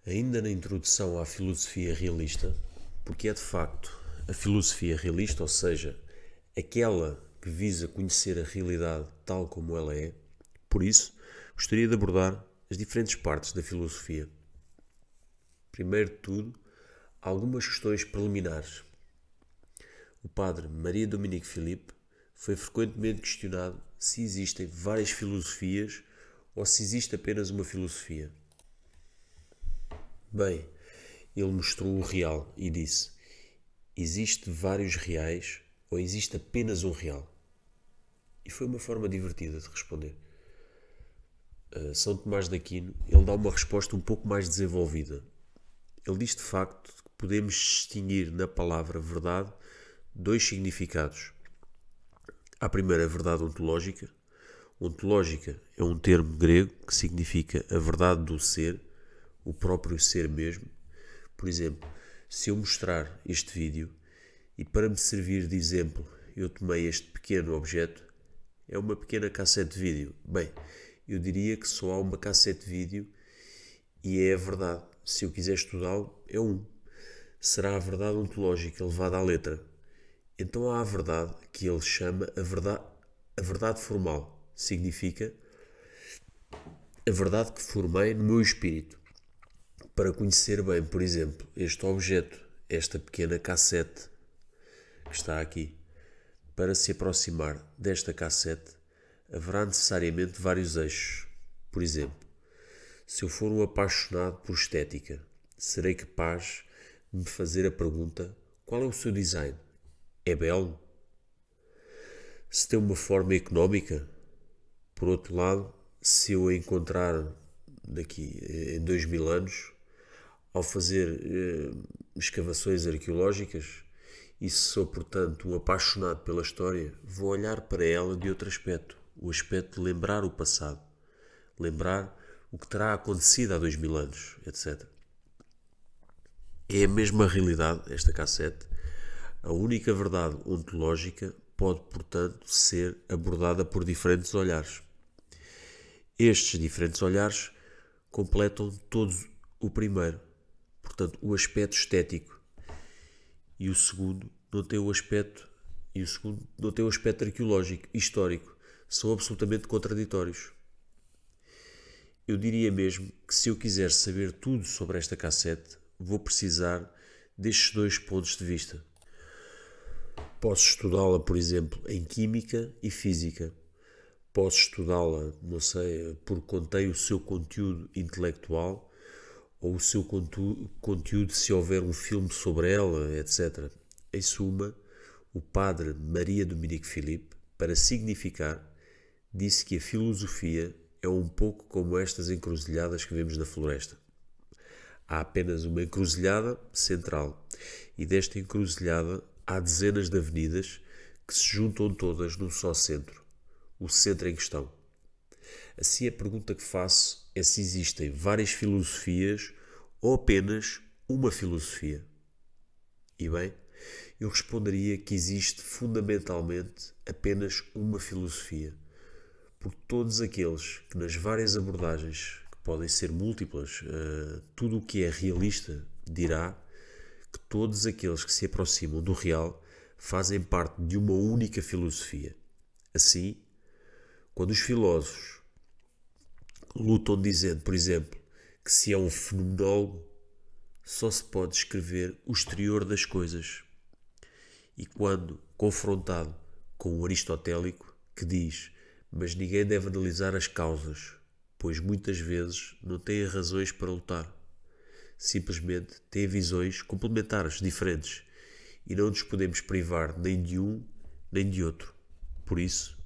Ainda na introdução à filosofia realista, porque é de facto a filosofia realista, ou seja, aquela que visa conhecer a realidade tal como ela é, por isso gostaria de abordar as diferentes partes da filosofia. Primeiro de tudo, algumas questões preliminares. O padre Maria Dominique Philippe foi frequentemente questionado se existem várias filosofias ou se existe apenas uma filosofia. Bem, ele mostrou o real e disse: existe vários reais ou existe apenas um real? E foi uma forma divertida de responder. São Tomás de Aquino, ele dá uma resposta um pouco mais desenvolvida. Ele diz de facto que podemos distinguir na palavra verdade dois significados. Há primeiro a verdade ontológica. Ontológica é um termo grego que significa a verdade do ser, o próprio ser mesmo. Por exemplo, se eu mostrar este vídeo e para me servir de exemplo eu tomei este pequeno objeto, é uma pequena cassete de vídeo. Bem, eu diria que só há uma cassete de vídeo e é a verdade. Se eu quiser estudá-lo, é um. Será a verdade ontológica levada à letra. Então há a verdade que ele chama a verdade formal. Significa a verdade que formei no meu espírito. Para conhecer bem, por exemplo, este objeto, esta pequena cassete que está aqui, para se aproximar desta cassete, haverá necessariamente vários eixos. Por exemplo, se eu for um apaixonado por estética, serei capaz de me fazer a pergunta: qual é o seu design? É belo? Se tem uma forma económica? Por outro lado, se eu a encontrar daqui em 2000 anos, ao fazer escavações arqueológicas, e se sou, portanto, um apaixonado pela história, vou olhar para ela de outro aspecto, o aspecto de lembrar o passado, lembrar o que terá acontecido há 2000 anos, etc. É a mesma realidade, esta cassete. A única verdade ontológica pode, portanto, ser abordada por diferentes olhares. Estes diferentes olhares completam todos o primeiro, portanto, o aspecto estético. E o segundo não tem o aspecto arqueológico, histórico. São absolutamente contraditórios. Eu diria mesmo que se eu quiser saber tudo sobre esta cassete, vou precisar destes dois pontos de vista. Posso estudá-la, por exemplo, em química e física. Posso estudá-la, não sei, porque contém o seu conteúdo intelectual ou o seu conteúdo se houver um filme sobre ela, etc. Em suma, o padre Maria Dominique Philippe, para significar, disse que a filosofia é um pouco como estas encruzilhadas que vemos na floresta. Há apenas uma encruzilhada central e desta encruzilhada há dezenas de avenidas que se juntam todas num só centro, o centro em questão. Assim, a pergunta que faço é se existem várias filosofias ou apenas uma filosofia. E bem, eu responderia que existe fundamentalmente apenas uma filosofia, porque todos aqueles que nas várias abordagens, que podem ser múltiplas, tudo o que é realista dirá que todos aqueles que se aproximam do real fazem parte de uma única filosofia. Assim, quando os filósofos lutam dizendo, por exemplo, que se é um fenomenólogo, só se pode descrever o exterior das coisas. E quando confrontado com o aristotélico, que diz: mas ninguém deve analisar as causas, pois muitas vezes não têm razões para lutar. Simplesmente têm visões complementares, diferentes, e não nos podemos privar nem de um nem de outro. Por isso,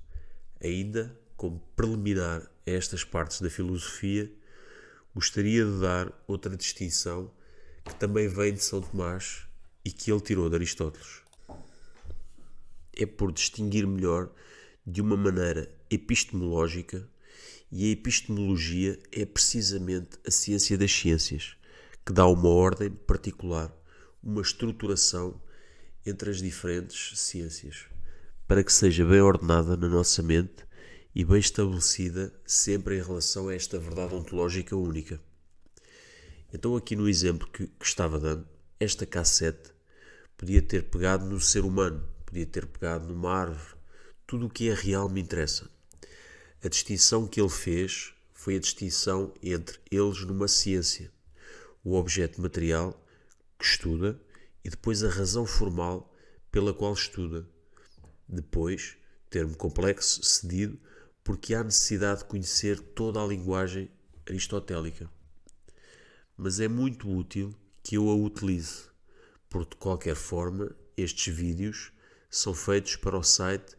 ainda como preliminar a estas partes da filosofia, gostaria de dar outra distinção que também vem de São Tomás e que ele tirou de Aristóteles. É por distinguir melhor de uma maneira epistemológica, e a epistemologia é precisamente a ciência das ciências, que dá uma ordem particular, uma estruturação entre as diferentes ciências, para que seja bem ordenada na nossa mente e bem estabelecida sempre em relação a esta verdade ontológica única. Então aqui no exemplo que estava dando, esta cassete podia ter pegado no ser humano, podia ter pegado numa árvore, tudo o que é real me interessa. A distinção que ele fez foi a distinção entre eles numa ciência, o objeto material que estuda e depois a razão formal pela qual estuda. Depois, termo complexo cedido porque há necessidade de conhecer toda a linguagem aristotélica. Mas é muito útil que eu a utilize, porque de qualquer forma estes vídeos são feitos para o site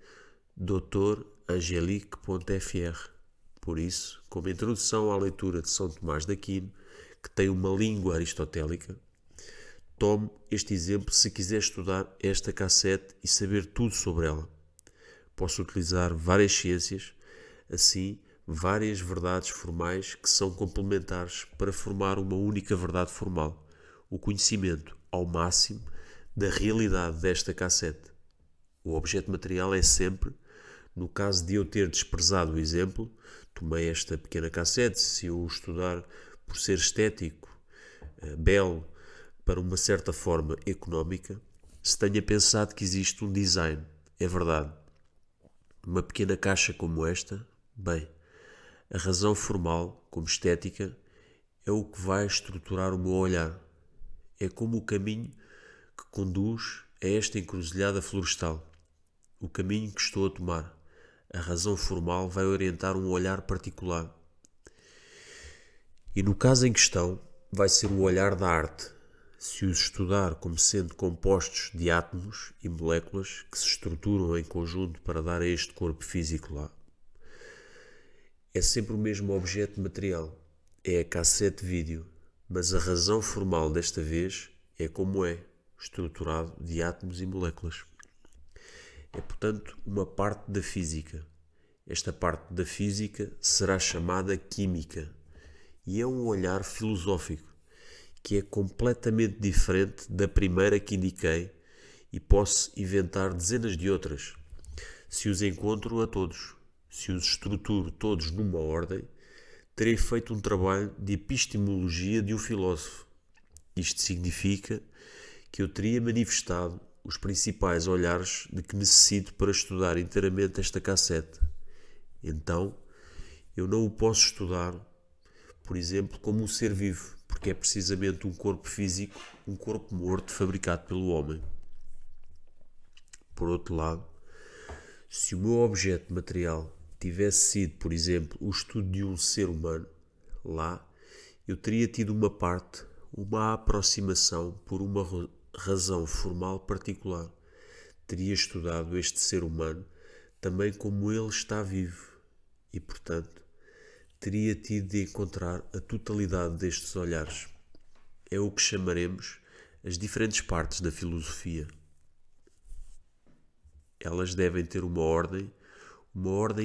drangelique.fr. Por isso, como introdução à leitura de São Tomás de Aquino, que tem uma língua aristotélica, tome este exemplo se quiser estudar esta cassete e saber tudo sobre ela. Posso utilizar várias ciências, assim várias verdades formais que são complementares para formar uma única verdade formal, o conhecimento ao máximo da realidade desta cassete. O objeto material é sempre, no caso de eu ter desprezado o exemplo, tomei esta pequena cassete, se eu o estudar por ser estético, belo, para uma certa forma económica, se tenha pensado que existe um design, é verdade. Uma pequena caixa como esta, bem, a razão formal, como estética, é o que vai estruturar o meu olhar. É como o caminho que conduz a esta encruzilhada florestal. O caminho que estou a tomar. A razão formal vai orientar um olhar particular. E no caso em questão, vai ser o olhar da arte. Se os estudar como sendo compostos de átomos e moléculas que se estruturam em conjunto para dar a este corpo físico lá, é sempre o mesmo objeto material, é a cassete vídeo, mas a razão formal desta vez é como é, estruturado de átomos e moléculas. É, portanto, uma parte da física. Esta parte da física será chamada química e é um olhar filosófico que é completamente diferente da primeira que indiquei e posso inventar dezenas de outras. Se os encontro a todos, se os estruturo todos numa ordem, terei feito um trabalho de epistemologia de um filósofo. Isto significa que eu teria manifestado os principais olhares de que necessito para estudar inteiramente esta cassete. Então, eu não o posso estudar, por exemplo, como um ser vivo, porque é precisamente um corpo físico, um corpo morto fabricado pelo homem. Por outro lado, se o meu objeto material tivesse sido, por exemplo, o estudo de um ser humano, lá eu teria tido uma parte, uma aproximação por uma razão formal particular. Teria estudado este ser humano também como ele está vivo e, portanto, teria tido de encontrar a totalidade destes olhares. É o que chamaremos as diferentes partes da filosofia. Elas devem ter uma ordem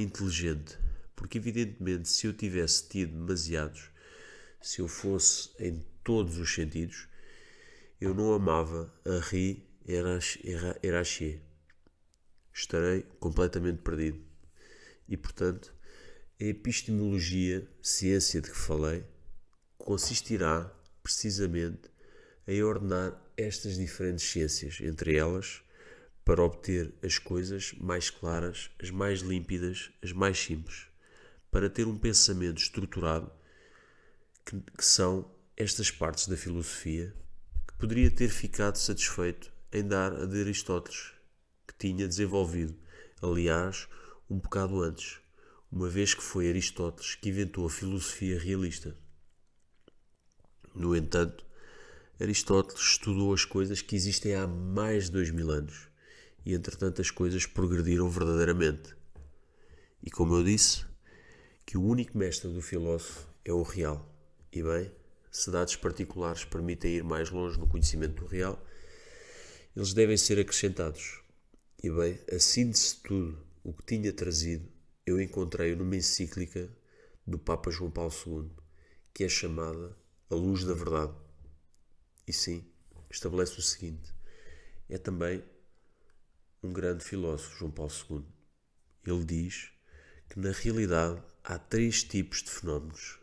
inteligente, porque evidentemente se eu tivesse tido demasiados, se eu fosse em todos os sentidos, eu não amava Henri Erachier. Estarei completamente perdido. E portanto, a epistemologia, ciência de que falei, consistirá precisamente em ordenar estas diferentes ciências, entre elas, para obter as coisas mais claras, as mais límpidas, as mais simples, para ter um pensamento estruturado, que são estas partes da filosofia, que poderia ter ficado satisfeito em dar a de Aristóteles, que tinha desenvolvido, aliás, um bocado antes, uma vez que foi Aristóteles que inventou a filosofia realista. No entanto, Aristóteles estudou as coisas que existem há mais de 2000 anos e, entretanto, as coisas progrediram verdadeiramente. E, como eu disse, que o único mestre do filósofo é o real. E bem, se dados particulares permitem ir mais longe no conhecimento do real, eles devem ser acrescentados. E bem, a síntese de tudo o que tinha trazido, eu encontrei numa encíclica do Papa João Paulo II, que é chamada A Luz da Verdade. E sim, estabelece o seguinte: é também um grande filósofo, João Paulo II. Ele diz que na realidade há 3 tipos de fenómenos.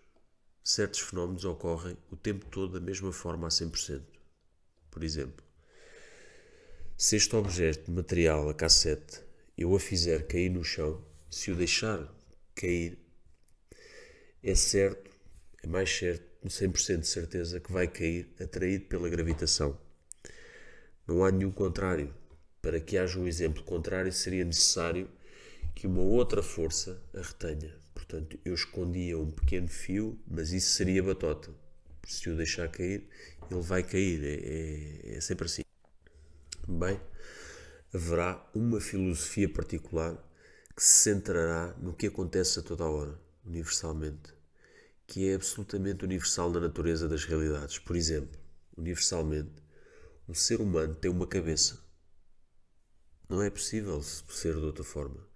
certos fenómenos ocorrem o tempo todo da mesma forma a 100%. Por exemplo, se este objeto material, a cassete, eu a fizer cair no chão, se o deixar cair, é certo, é mais certo, 100% de certeza que vai cair atraído pela gravitação. Não há nenhum contrário. Para que haja um exemplo contrário, seria necessário que uma outra força a retenha. Portanto, eu escondia um pequeno fio, mas isso seria batota. Se o deixar cair, ele vai cair. É sempre assim. Bem, haverá uma filosofia particular que se centrará no que acontece a toda a hora, universalmente, que é absolutamente universal na natureza das realidades. Por exemplo, universalmente, um ser humano tem uma cabeça. Não é possível ser de outra forma.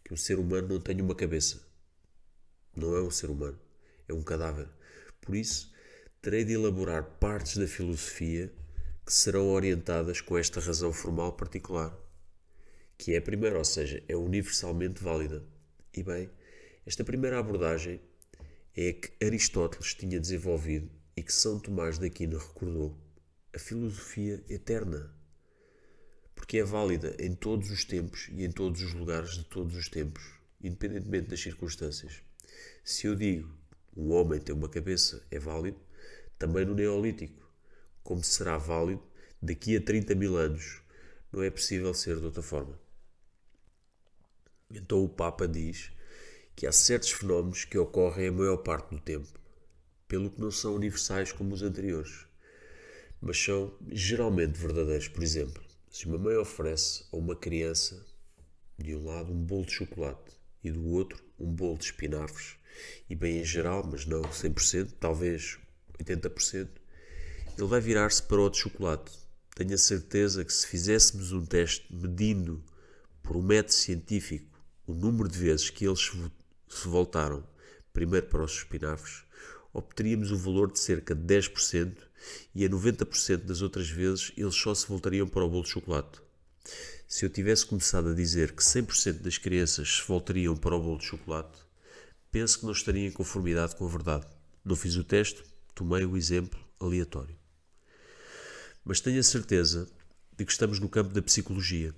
Que um ser humano não tenha uma cabeça. Não é um ser humano. É um cadáver. Por isso, terei de elaborar partes da filosofia que serão orientadas com esta razão formal particular. Que é a primeira, ou seja, é universalmente válida. E bem, esta primeira abordagem é a que Aristóteles tinha desenvolvido e que São Tomás de Aquino recordou. A filosofia eterna. Porque é válida em todos os tempos e em todos os lugares de todos os tempos, independentemente das circunstâncias. Se eu digo um homem tem uma cabeça, é válido também no Neolítico, como será válido daqui a 30 mil anos. Não é possível ser de outra forma. Então o Papa diz que há certos fenómenos que ocorrem a maior parte do tempo, pelo que não são universais como os anteriores, mas são geralmente verdadeiros. Por exemplo, se uma mãe oferece a uma criança, de um lado, um bolo de chocolate e do outro, um bolo de espinafres, e bem em geral, mas não 100%, talvez 80%, ele vai virar-se para o de chocolate. Tenho a certeza que se fizéssemos um teste medindo por um método científico o número de vezes que eles se voltaram primeiro para os espinafres, obteríamos o valor de cerca de 10%, e a 90% das outras vezes eles só se voltariam para o bolo de chocolate. Se eu tivesse começado a dizer que 100% das crianças se voltariam para o bolo de chocolate, penso que não estaria em conformidade com a verdade. Não fiz o teste, tomei o exemplo aleatório. Mas tenho a certeza de que estamos no campo da psicologia,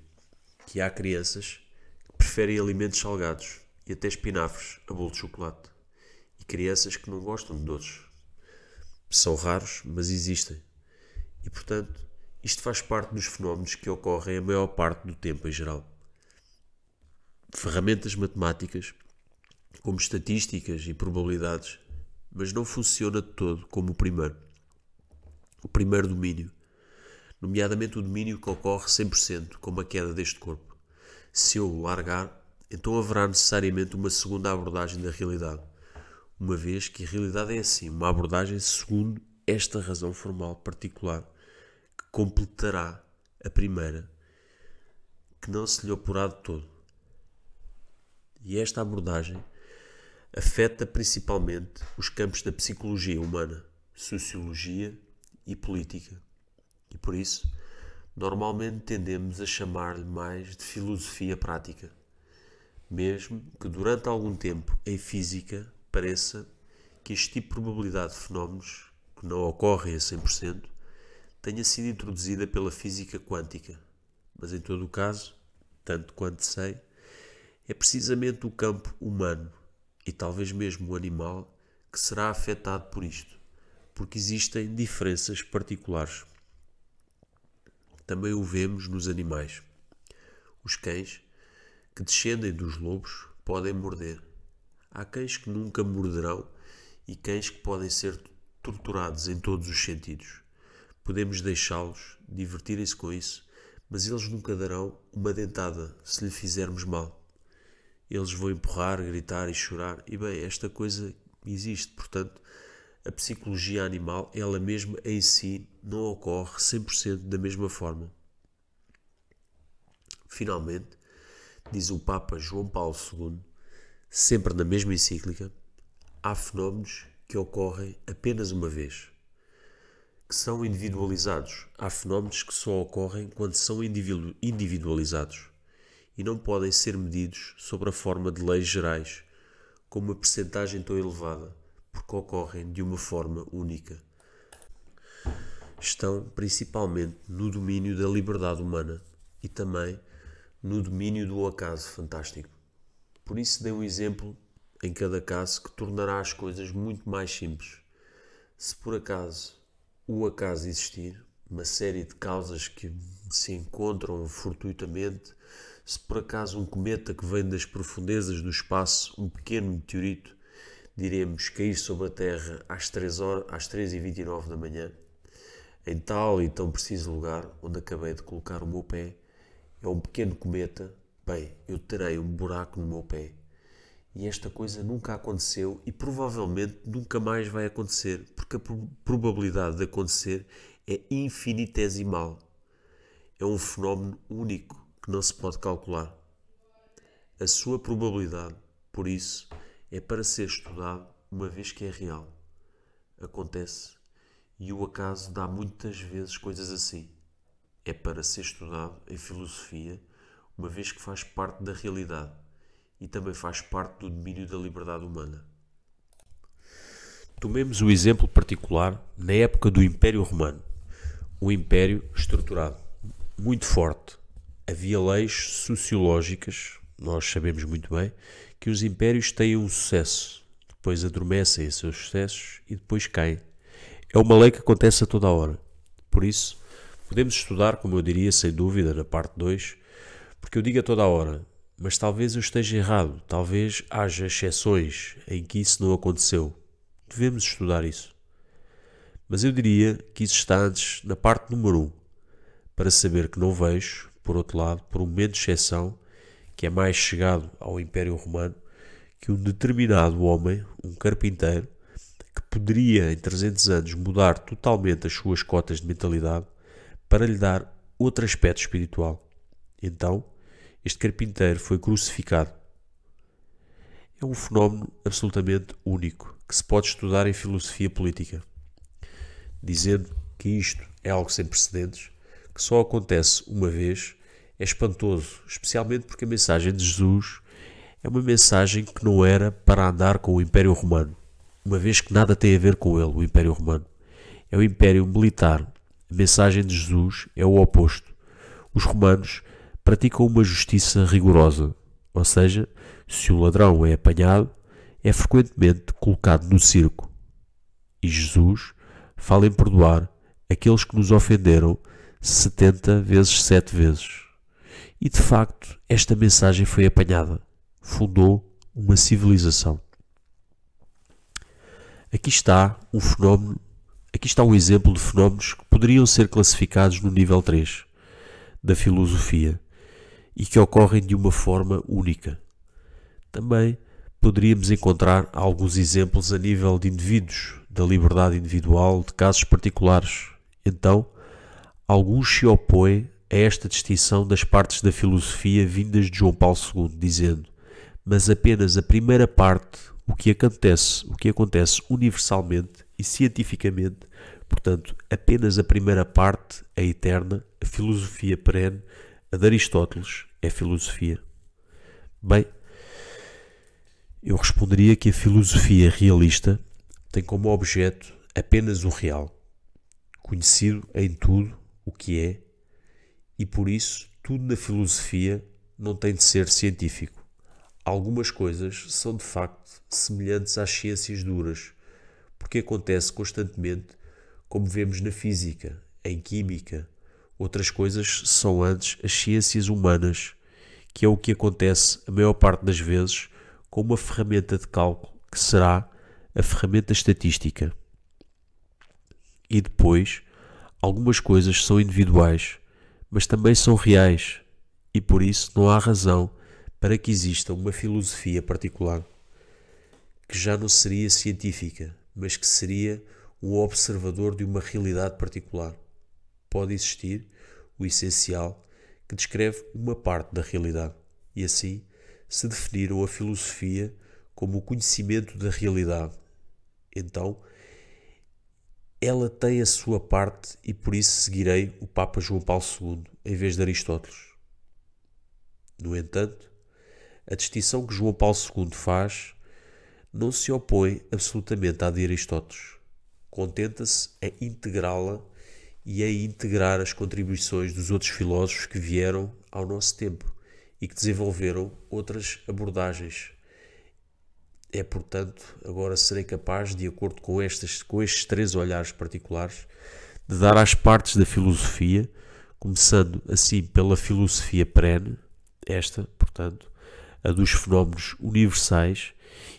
que há crianças que preferem alimentos salgados e até espinafres a bolo de chocolate, e crianças que não gostam de doces. São raros, mas existem. E, portanto, isto faz parte dos fenómenos que ocorrem a maior parte do tempo em geral. Ferramentas matemáticas, como estatísticas e probabilidades, mas não funciona de todo como o primeiro. O primeiro domínio, nomeadamente o domínio que ocorre 100%, como a queda deste corpo. Se eu o largar, então haverá necessariamente uma segunda abordagem da realidade, uma vez que a realidade é assim, uma abordagem segundo esta razão formal particular, que completará a primeira, que não se lhe oporá de todo. E esta abordagem afeta principalmente os campos da psicologia humana, sociologia e política. E por isso, normalmente tendemos a chamar-lhe mais de filosofia prática, mesmo que durante algum tempo em física pareça que este tipo de probabilidade de fenómenos, que não ocorrem a 100%, tenha sido introduzida pela física quântica. Mas em todo o caso, tanto quanto sei, é precisamente o campo humano e talvez mesmo o animal que será afetado por isto, porque existem diferenças particulares. Também o vemos nos animais. Os cães, que descendem dos lobos, podem morder. Há cães que nunca morderão e cães que podem ser torturados em todos os sentidos. Podemos deixá-los divertirem-se com isso, mas eles nunca darão uma dentada se lhe fizermos mal. Eles vão empurrar, gritar e chorar. E bem, esta coisa existe. Portanto, a psicologia animal, ela mesma em si, não ocorre 100% da mesma forma. Finalmente, diz o Papa João Paulo II, sempre na mesma encíclica, há fenómenos que ocorrem apenas uma vez, que são individualizados. Há fenómenos que só ocorrem quando são individualizados e não podem ser medidos sob a forma de leis gerais, com uma percentagem tão elevada, porque ocorrem de uma forma única. Estão principalmente no domínio da liberdade humana e também no domínio do acaso fantástico. Por isso dei um exemplo em cada caso que tornará as coisas muito mais simples. Se por acaso o acaso existir, uma série de causas que se encontram fortuitamente, se por acaso um cometa que vem das profundezas do espaço, um pequeno meteorito, diremos cair sobre a Terra às 3h29 da manhã, em tal e tão preciso lugar onde acabei de colocar o meu pé, é um pequeno cometa, bem, eu terei um buraco no meu pé. E esta coisa nunca aconteceu e provavelmente nunca mais vai acontecer, porque a probabilidade de acontecer é infinitesimal. É um fenómeno único que não se pode calcular. A sua probabilidade, por isso, é para ser estudado uma vez que é real. Acontece e o acaso dá muitas vezes coisas assim. É para ser estudado em filosofia, uma vez que faz parte da realidade e também faz parte do domínio da liberdade humana. Tomemos o exemplo particular na época do Império Romano. Um império estruturado, muito forte. Havia leis sociológicas, nós sabemos muito bem, que os impérios têm um sucesso, depois adormecem esses seus sucessos e depois caem. É uma lei que acontece a toda a hora. Por isso, podemos estudar, como eu diria, sem dúvida, na parte 2, porque eu digo a toda a hora, mas talvez eu esteja errado, talvez haja exceções em que isso não aconteceu. Devemos estudar isso. Mas eu diria que isso está antes na parte número 1, para saber que não vejo, por outro lado, por um momento de exceção, que é mais chegado ao Império Romano, que um determinado homem, um carpinteiro, que poderia em 300 anos mudar totalmente as suas cotas de mentalidade para lhe dar outro aspecto espiritual. Então, este carpinteiro foi crucificado. É um fenómeno absolutamente único que se pode estudar em filosofia política, dizendo que isto é algo sem precedentes, que só acontece uma vez, é espantoso, especialmente porque a mensagem de Jesus é uma mensagem que não era para andar com o Império Romano, uma vez que nada tem a ver com ele, o Império Romano. É o Império Militar. A mensagem de Jesus é o oposto. Os romanos praticam uma justiça rigorosa, ou seja, se o ladrão é apanhado, é frequentemente colocado no circo. E Jesus fala em perdoar aqueles que nos ofenderam 70 vezes 7 vezes. E de facto, esta mensagem foi apanhada. Fundou uma civilização. Aqui está um exemplo de fenómenos que poderiam ser classificados no nível 3 da filosofia e que ocorrem de uma forma única. Também poderíamos encontrar alguns exemplos a nível de indivíduos, da liberdade individual, de casos particulares. Então, alguns se opõem a esta distinção das partes da filosofia vindas de João Paulo II, dizendo: mas apenas a primeira parte, o que acontece universalmente e cientificamente, portanto, apenas a primeira parte é eterna, a filosofia perene, a de Aristóteles é filosofia. Bem, eu responderia que a filosofia realista tem como objeto apenas o real, conhecido em tudo o que é, e por isso tudo na filosofia não tem de ser científico. Algumas coisas são de facto semelhantes às ciências duras, porque acontece constantemente, como vemos na física, em química. Outras coisas são antes as ciências humanas, que é o que acontece a maior parte das vezes com uma ferramenta de cálculo que será a ferramenta estatística. E depois, algumas coisas são individuais, mas também são reais, e por isso não há razão para que exista uma filosofia particular, que já não seria científica, mas que seria um observador de uma realidade particular. Pode existir o essencial, que descreve uma parte da realidade, e assim se definiram a filosofia como o conhecimento da realidade. Então, ela tem a sua parte e por isso seguirei o Papa João Paulo II em vez de Aristóteles. No entanto, a distinção que João Paulo II faz não se opõe absolutamente à de Aristóteles. Contenta-se a integrá-la e a integrar as contribuições dos outros filósofos que vieram ao nosso tempo e que desenvolveram outras abordagens. Portanto, agora serei capaz, de acordo com estes 3 olhares particulares, de dar às partes da filosofia, começando assim pela filosofia perene, portanto, a dos fenómenos universais,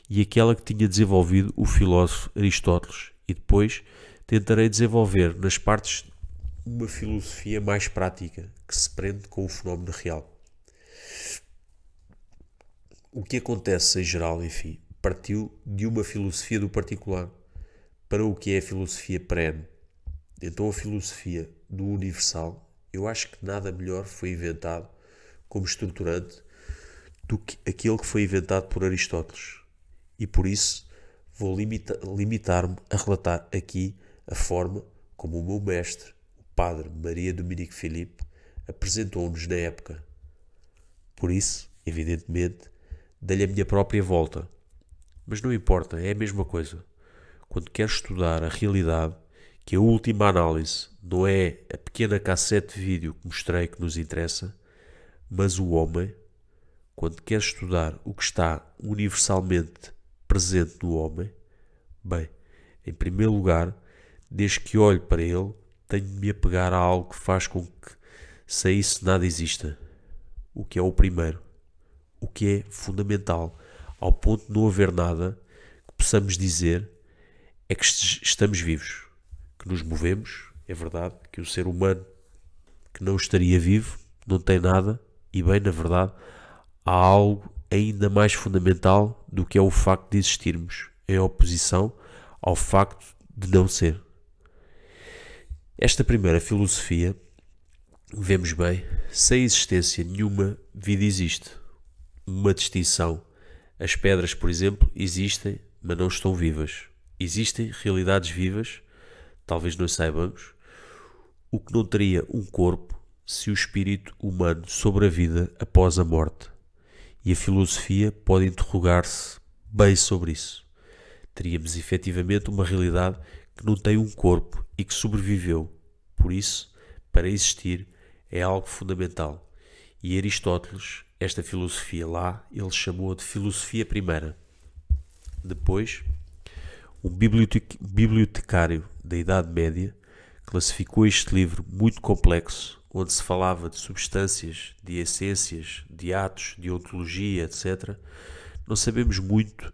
e aquela que tinha desenvolvido o filósofo Aristóteles, e depois tentarei desenvolver nas partes uma filosofia mais prática, que se prende com o fenómeno real. O que acontece em geral, enfim, partiu de uma filosofia do particular para o que é a filosofia perene. Então a filosofia do universal, eu acho que nada melhor foi inventado como estruturante do que aquele que foi inventado por Aristóteles. E por isso vou limitar-me a relatar aqui a forma como o meu mestre, o padre Maria Dominique Philippe, apresentou-nos na época. Por isso, evidentemente, dei-lhe a minha própria volta. Mas não importa, é a mesma coisa. Quando quero estudar a realidade, que a última análise não é a pequena cassete de vídeo que mostrei que nos interessa, mas o homem, quando quer estudar o que está universalmente presente no homem, bem, em primeiro lugar, desde que olho para ele, tenho de me apegar a algo que faz com que sem isso nada exista. O que é o primeiro, o que é fundamental, ao ponto de não haver nada que possamos dizer é que estamos vivos, que nos movemos. É verdade que o ser humano que não estaria vivo não tem nada, e bem, na verdade, há algo ainda mais fundamental do que é o facto de existirmos, em oposição ao facto de não ser. Esta primeira filosofia, vemos bem, sem existência nenhuma, vida existe. Uma distinção. As pedras, por exemplo, existem, mas não estão vivas. Existem realidades vivas, talvez não saibamos, o que não teria um corpo se o espírito humano sobre a vida após a morte. E a filosofia pode interrogar-se bem sobre isso. Teríamos efetivamente uma realidade que não tem um corpo e que sobreviveu. Por isso, para existir, é algo fundamental. E Aristóteles, esta filosofia lá, ele chamou de filosofia primeira. Depois, um bibliotecário da Idade Média classificou este livro muito complexo, onde se falava de substâncias, de essências, de atos, de ontologia, etc. Não sabemos muito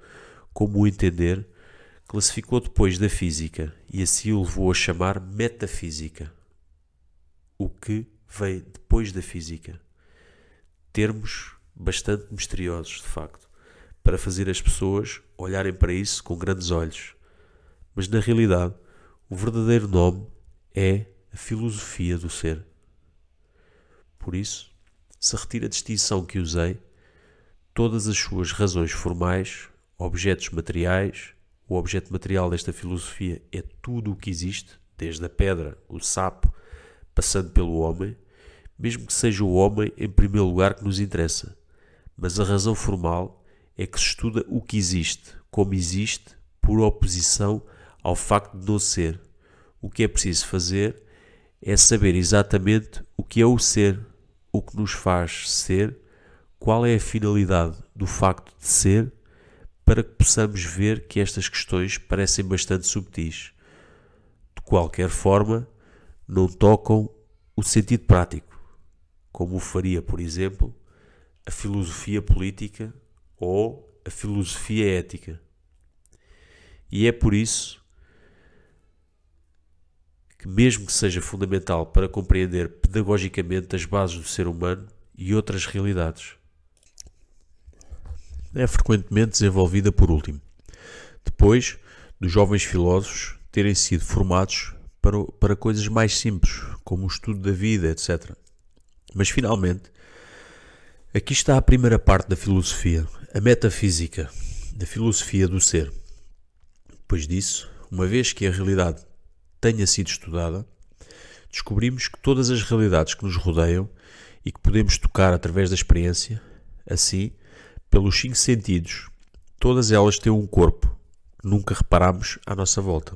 como o entender. Classificou depois da física e assim o levou a chamar metafísica. O que vem depois da física. Termos bastante misteriosos, de facto, para fazer as pessoas olharem para isso com grandes olhos. Mas na realidade, o verdadeiro nome é a filosofia do ser. Por isso, se retira a distinção que usei, todas as suas razões formais, objetos materiais, o objeto material desta filosofia é tudo o que existe, desde a pedra, o sapo, passando pelo homem, mesmo que seja o homem em primeiro lugar que nos interessa. Mas a razão formal é que se estuda o que existe, como existe, por oposição ao facto de não ser. O que é preciso fazer é saber exatamente o que é o ser, o que nos faz ser, qual é a finalidade do facto de ser, para que possamos ver que estas questões parecem bastante subtis. De qualquer forma, não tocam o sentido prático, como o faria, por exemplo, a filosofia política ou a filosofia ética. E é por isso que, mesmo que seja fundamental para compreender pedagogicamente as bases do ser humano e outras realidades, é frequentemente desenvolvida por último, depois dos jovens filósofos terem sido formados para coisas mais simples, como o estudo da vida, etc. Mas, finalmente, aqui está a primeira parte da filosofia, a metafísica, da filosofia do ser. Depois disso, uma vez que a realidade tenha sido estudada, descobrimos que todas as realidades que nos rodeiam e que podemos tocar através da experiência, assim, pelos 5 sentidos Todas elas têm um corpo que nunca reparamos à nossa volta.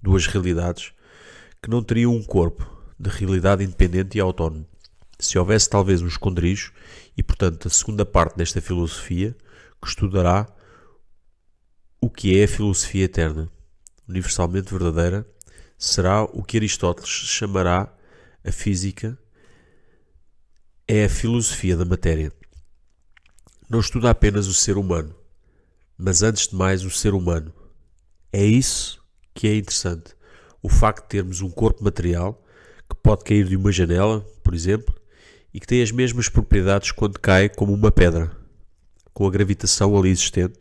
Duas realidades que não teriam um corpo de realidade independente e autónomo. Se houvesse talvez um esconderijo, e portanto a segunda parte desta filosofia, que estudará o que é a filosofia eterna, universalmente verdadeira, será o que Aristóteles chamará a física, é a filosofia da matéria. Não estuda apenas o ser humano, mas antes de mais o ser humano. É isso que é interessante. O facto de termos um corpo material que pode cair de uma janela, por exemplo, e que tem as mesmas propriedades quando cai como uma pedra, com a gravitação ali existente.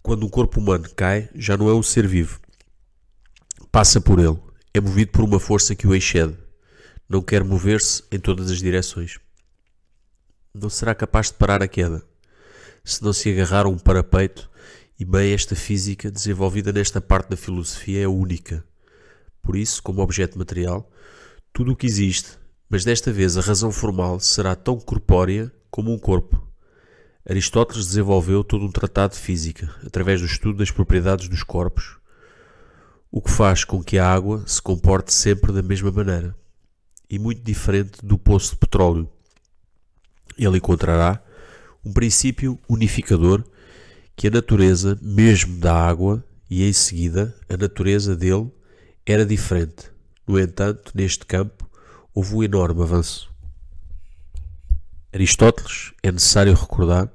Quando um corpo humano cai, já não é um ser vivo. Passa por ele, é movido por uma força que o excede. Não quer mover-se em todas as direções. Não será capaz de parar a queda, se não se agarrar a um parapeito, e bem esta física desenvolvida nesta parte da filosofia é única. Por isso, como objeto material, tudo o que existe, mas desta vez a razão formal será tão corpórea como um corpo. Aristóteles desenvolveu todo um tratado de física, através do estudo das propriedades dos corpos, o que faz com que a água se comporte sempre da mesma maneira, e muito diferente do poço de petróleo. Ele encontrará um princípio unificador que a natureza mesmo da água, e em seguida a natureza dele, era diferente. No entanto, neste campo, houve um enorme avanço. Aristóteles, é necessário recordar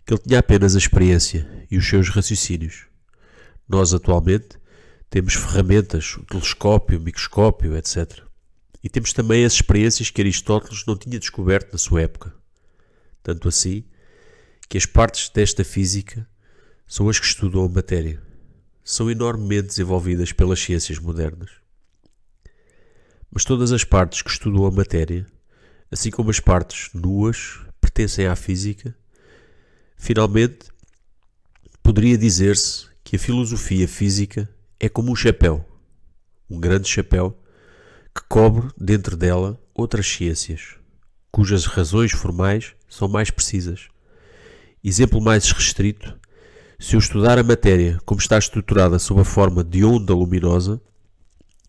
que ele tinha apenas a experiência e os seus raciocínios. Nós, atualmente, temos ferramentas, o telescópio, o microscópio, etc. E temos também as experiências que Aristóteles não tinha descoberto na sua época. Tanto assim, que as partes desta física são as que estudam a matéria. São enormemente desenvolvidas pelas ciências modernas. Mas todas as partes que estudam a matéria, assim como as partes nuas, pertencem à física. Finalmente, poderia dizer-se que a filosofia física é como um chapéu, um grande chapéu, que cobre dentro dela outras ciências, cujas razões formais são mais precisas. Exemplo mais restrito: se eu estudar a matéria como está estruturada sob a forma de onda luminosa,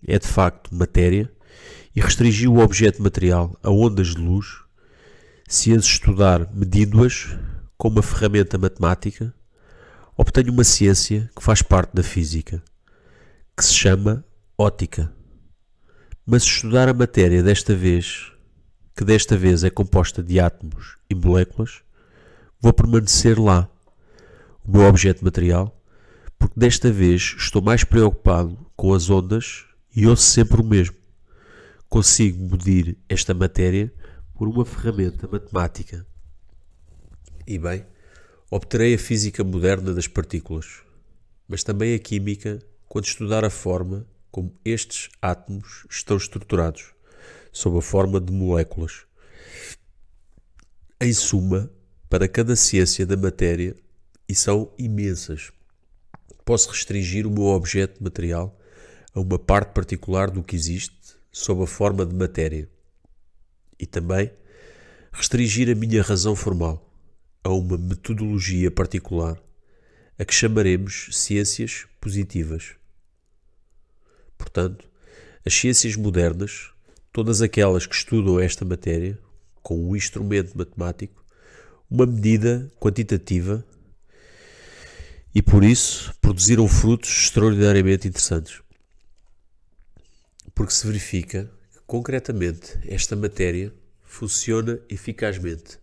é de facto matéria, e restringir o objeto material a ondas de luz, se as estudar medindo-as com uma ferramenta matemática, obtenho uma ciência que faz parte da física, que se chama ótica. Mas se estudar a matéria que desta vez é composta de átomos e moléculas, vou permanecer lá, o meu objeto material, porque desta vez estou mais preocupado com as ondas e ouço sempre o mesmo. Consigo medir esta matéria por uma ferramenta matemática. E bem, obterei a física moderna das partículas, mas também a química quando estudar a forma como estes átomos estão estruturados, sob a forma de moléculas. Em suma, para cada ciência da matéria, e são imensas, posso restringir o meu objeto material a uma parte particular do que existe sob a forma de matéria. E também restringir a minha razão formal a uma metodologia particular, a que chamaremos ciências positivas. Portanto, as ciências modernas, todas aquelas que estudam esta matéria, com um instrumento matemático, uma medida quantitativa, e por isso produziram frutos extraordinariamente interessantes. Porque se verifica que, concretamente, esta matéria funciona eficazmente,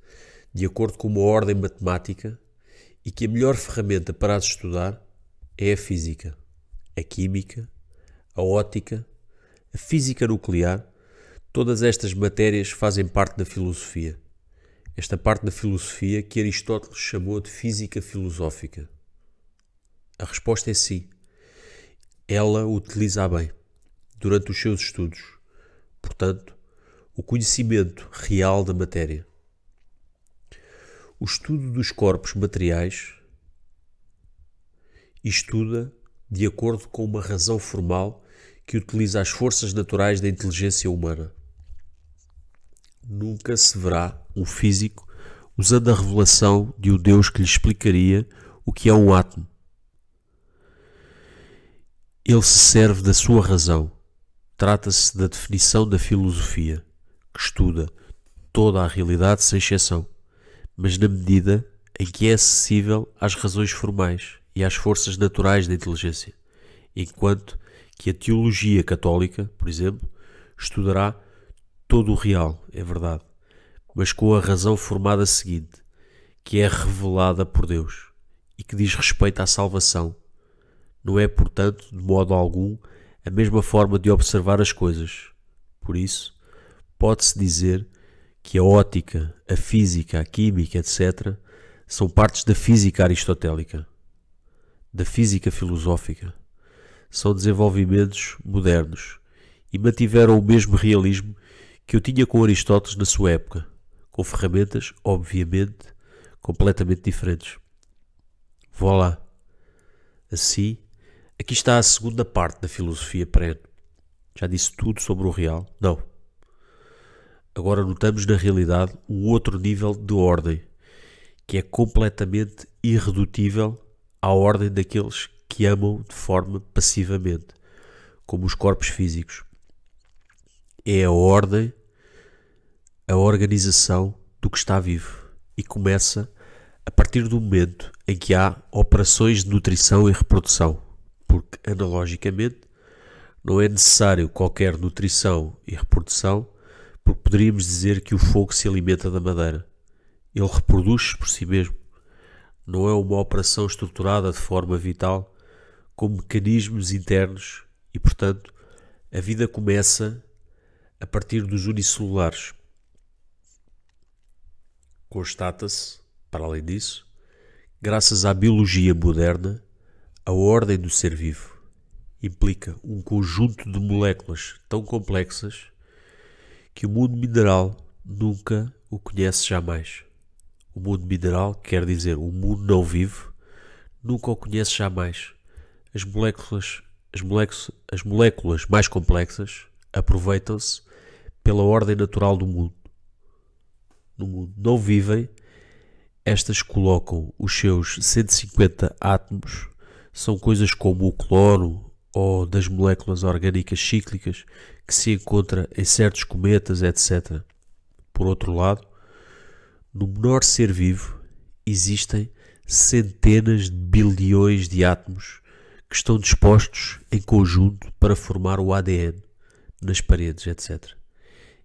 de acordo com uma ordem matemática, e que a melhor ferramenta para as estudar é a física, a química, a óptica, a física nuclear. Todas estas matérias fazem parte da filosofia. Esta parte da filosofia que Aristóteles chamou de física filosófica. A resposta é sim. Ela utiliza bem durante os seus estudos, portanto, o conhecimento real da matéria. O estudo dos corpos materiais estuda de acordo com uma razão formal que utiliza as forças naturais da inteligência humana. Nunca se verá um físico usando a revelação de um Deus que lhe explicaria o que é um átomo. Ele se serve da sua razão. Trata-se da definição da filosofia, que estuda toda a realidade sem exceção, mas na medida em que é acessível às razões formais e às forças naturais da inteligência, enquanto que a teologia católica, por exemplo, estudará todo o real, é verdade, mas com a razão formada seguinte, que é revelada por Deus e que diz respeito à salvação. Não é, portanto, de modo algum, a mesma forma de observar as coisas. Por isso, pode-se dizer que a ótica, a física, a química, etc., são partes da física aristotélica, da física filosófica. São desenvolvimentos modernos e mantiveram o mesmo realismo que eu tinha com Aristóteles na sua época, com ferramentas, obviamente, completamente diferentes. Voilà. Assim, aqui está a segunda parte da filosofia perene. Já disse tudo sobre o real? Não. Agora notamos na realidade um outro nível de ordem, que é completamente irredutível à ordem daqueles que amam de forma passivamente, como os corpos físicos. É a ordem, a organização do que está vivo e começa a partir do momento em que há operações de nutrição e reprodução, porque analogicamente não é necessário qualquer nutrição e reprodução, porque poderíamos dizer que o fogo se alimenta da madeira. Ele reproduz-se por si mesmo. Não é uma operação estruturada de forma vital, com mecanismos internos e, portanto, a vida começa a partir dos unicelulares. Constata-se, para além disso, graças à biologia moderna, a ordem do ser vivo implica um conjunto de moléculas tão complexas que o mundo mineral nunca o conhece jamais. O mundo mineral, quer dizer, o mundo não vivo, nunca o conhece jamais. As moléculas mais complexas aproveitam-se pela ordem natural do mundo. No mundo não vivem, estas colocam os seus 150 átomos, são coisas como o cloro ou das moléculas orgânicas cíclicas que se encontra em certos cometas, etc. Por outro lado, no menor ser vivo existem centenas de bilhões de átomos que estão dispostos em conjunto para formar o ADN nas paredes, etc.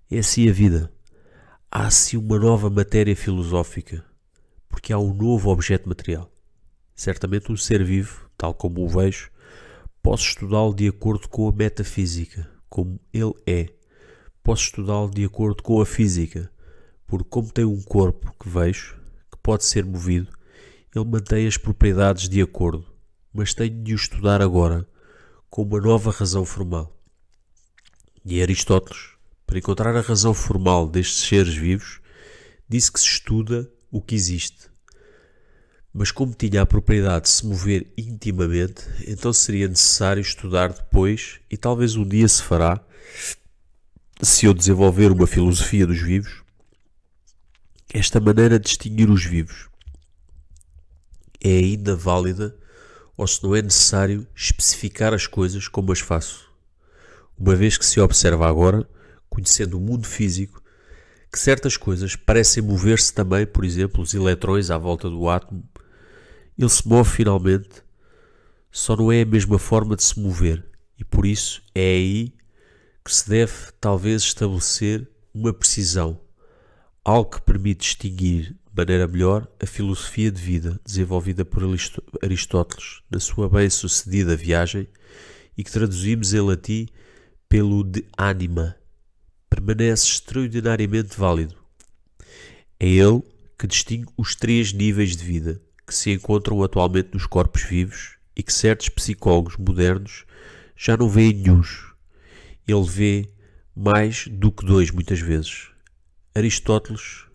É assim a vida. Há assim uma nova matéria filosófica, porque há um novo objeto material. Certamente um ser vivo, tal como o vejo, posso estudá-lo de acordo com a metafísica, como ele é. Posso estudá-lo de acordo com a física, porque como tem um corpo que vejo, que pode ser movido, ele mantém as propriedades de acordo, mas tenho de o estudar agora, com uma nova razão formal. E Aristóteles, para encontrar a razão formal destes seres vivos, disse que se estuda o que existe. Mas como tinha a propriedade de se mover intimamente, então seria necessário estudar depois, e talvez um dia se fará, se eu desenvolver uma filosofia dos vivos, esta maneira de distinguir os vivos é ainda válida ou se não é necessário especificar as coisas como as faço, uma vez que se observa agora, conhecendo o mundo físico, que certas coisas parecem mover-se também, por exemplo, os eletrões à volta do átomo, ele se move finalmente, só não é a mesma forma de se mover, e por isso é aí que se deve talvez estabelecer uma precisão, algo que permite distinguir de maneira melhor a filosofia de vida desenvolvida por Aristóteles na sua bem-sucedida viagem e que traduzimos em latim pelo de anima. Permanece extraordinariamente válido. É ele que distingue os 3 níveis de vida que se encontram atualmente nos corpos vivos e que certos psicólogos modernos já não veem nenhuns. Ele vê mais do que 2 muitas vezes. Aristóteles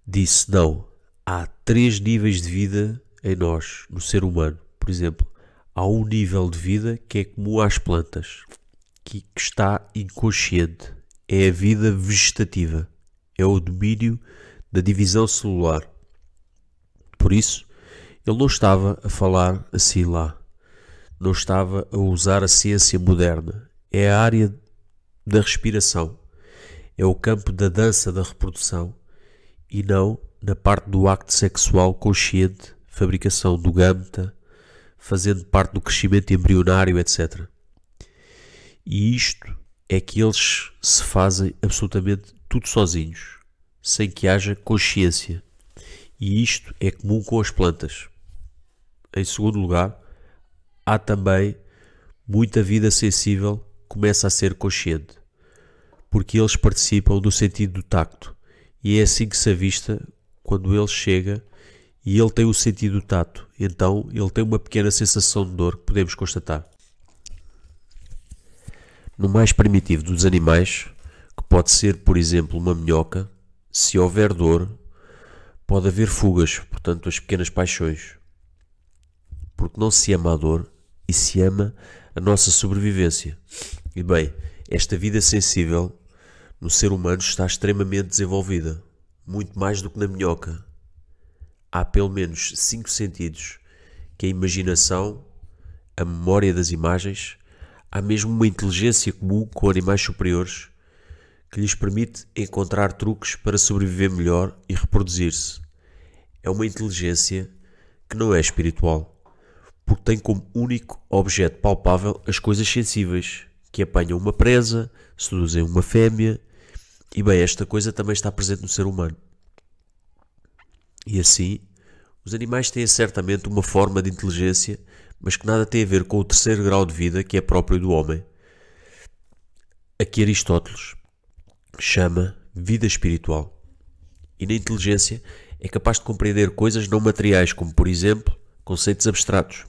disse não, há 3 níveis de vida em nós, no ser humano. Por exemplo, há um nível de vida que é comum às plantas, que está inconsciente. É a vida vegetativa. É o domínio da divisão celular. Por isso, Ele não estava a falar assim lá. Não estava a usar a ciência moderna. É a área da respiração. É o campo da dança da reprodução e não na parte do acto sexual consciente, fabricação do gâmeta, fazendo parte do crescimento embrionário, etc. E isto é que eles se fazem absolutamente tudo sozinhos, sem que haja consciência. E isto é comum com as plantas. Em segundo lugar, há também muita vida sensível que começa a ser consciente, porque eles participam do sentido do tacto, e é assim que se avista quando ele chega e ele tem o sentido do tato, então ele tem uma pequena sensação de dor que podemos constatar. No mais primitivo dos animais, que pode ser, por exemplo, uma minhoca, se houver dor, pode haver fugas, portanto, as pequenas paixões. Porque não se ama a dor e se ama a nossa sobrevivência. E bem, esta vida sensível no ser humano está extremamente desenvolvida, muito mais do que na minhoca. Há pelo menos 5 sentidos, que é a imaginação, a memória das imagens, há mesmo uma inteligência comum com animais superiores que lhes permite encontrar truques para sobreviver melhor e reproduzir-se. É uma inteligência que não é espiritual, porque tem como único objeto palpável as coisas sensíveis, que apanham uma presa, seduzem uma fêmea, e bem, esta coisa também está presente no ser humano. E assim, os animais têm certamente uma forma de inteligência, mas que nada tem a ver com o terceiro grau de vida que é próprio do homem, a que Aristóteles chama vida espiritual. E na inteligência é capaz de compreender coisas não materiais, como por exemplo, conceitos abstratos,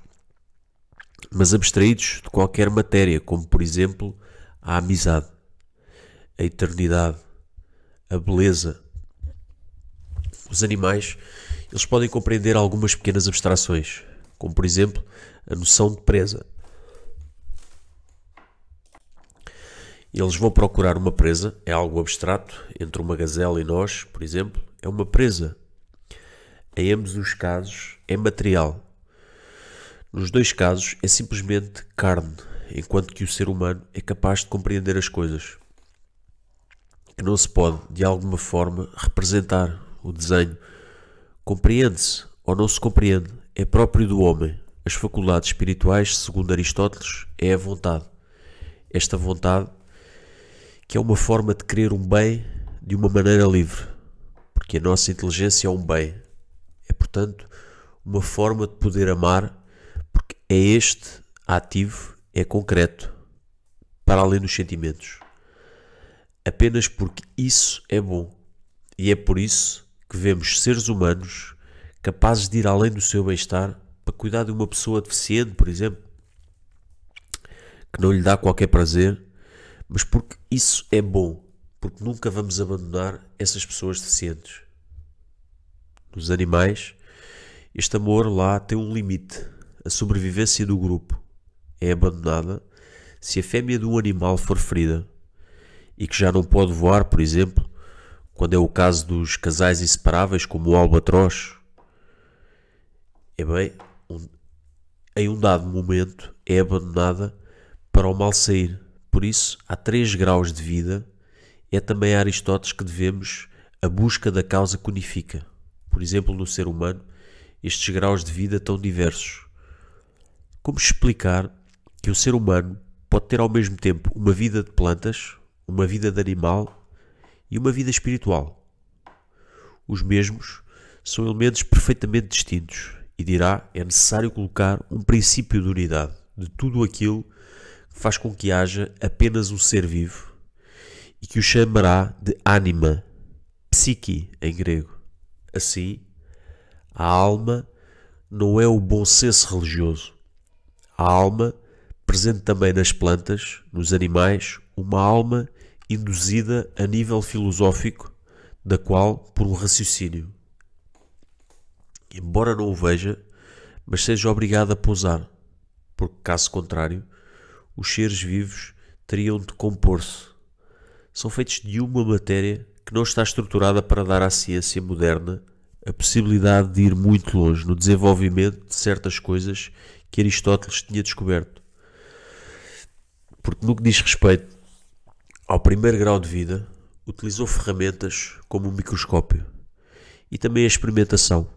mas abstraídos de qualquer matéria, como por exemplo, a amizade, a eternidade, a beleza. Os animais, eles podem compreender algumas pequenas abstrações, como por exemplo, a noção de presa. Eles vão procurar uma presa, é algo abstrato, entre uma gazela e nós, por exemplo, é uma presa. Em ambos os casos é material. Nos dois casos é simplesmente carne, enquanto que o ser humano é capaz de compreender as coisas. Que não se pode, de alguma forma, representar. O desenho compreende-se ou não se compreende, é próprio do homem. As faculdades espirituais, segundo Aristóteles, é a vontade. Esta vontade que é uma forma de querer um bem de uma maneira livre, porque a nossa inteligência é um bem. É, portanto, uma forma de poder amar, porque é este ativo, é concreto, para além dos sentimentos. Apenas porque isso é bom. E é por isso que vemos seres humanos capazes de ir além do seu bem-estar para cuidar de uma pessoa deficiente, por exemplo, que não lhe dá qualquer prazer, mas porque isso é bom, porque nunca vamos abandonar essas pessoas deficientes. Nos animais, este amor lá tem um limite. A sobrevivência do grupo é abandonada se a fêmea de um animal for ferida e que já não pode voar, por exemplo, quando é o caso dos casais inseparáveis, como o albatroz. Em um dado momento é abandonada para o mal sair. Por isso, há 3 graus de vida. É também a Aristóteles que devemos a busca da causa que unifica. Por exemplo, no ser humano, estes graus de vida tão diversos. Como explicar que o ser humano pode ter ao mesmo tempo uma vida de plantas, uma vida de animal e uma vida espiritual? Os mesmos são elementos perfeitamente distintos e é necessário colocar um princípio de unidade de tudo aquilo que faz com que haja apenas um ser vivo e que o chamará de ânima, psique em grego. Assim, a alma não é o bom senso religioso. A alma, presente também nas plantas, nos animais, uma alma induzida a nível filosófico, da qual por um raciocínio. Embora não o veja, mas seja obrigado a pousar, porque caso contrário, os seres vivos teriam de compor-se. São feitos de uma matéria que não está estruturada para dar à ciência moderna a possibilidade de ir muito longe no desenvolvimento de certas coisas que Aristóteles tinha descoberto. Porque no que diz respeito ao primeiro grau de vida, utilizou ferramentas como o microscópio e também a experimentação.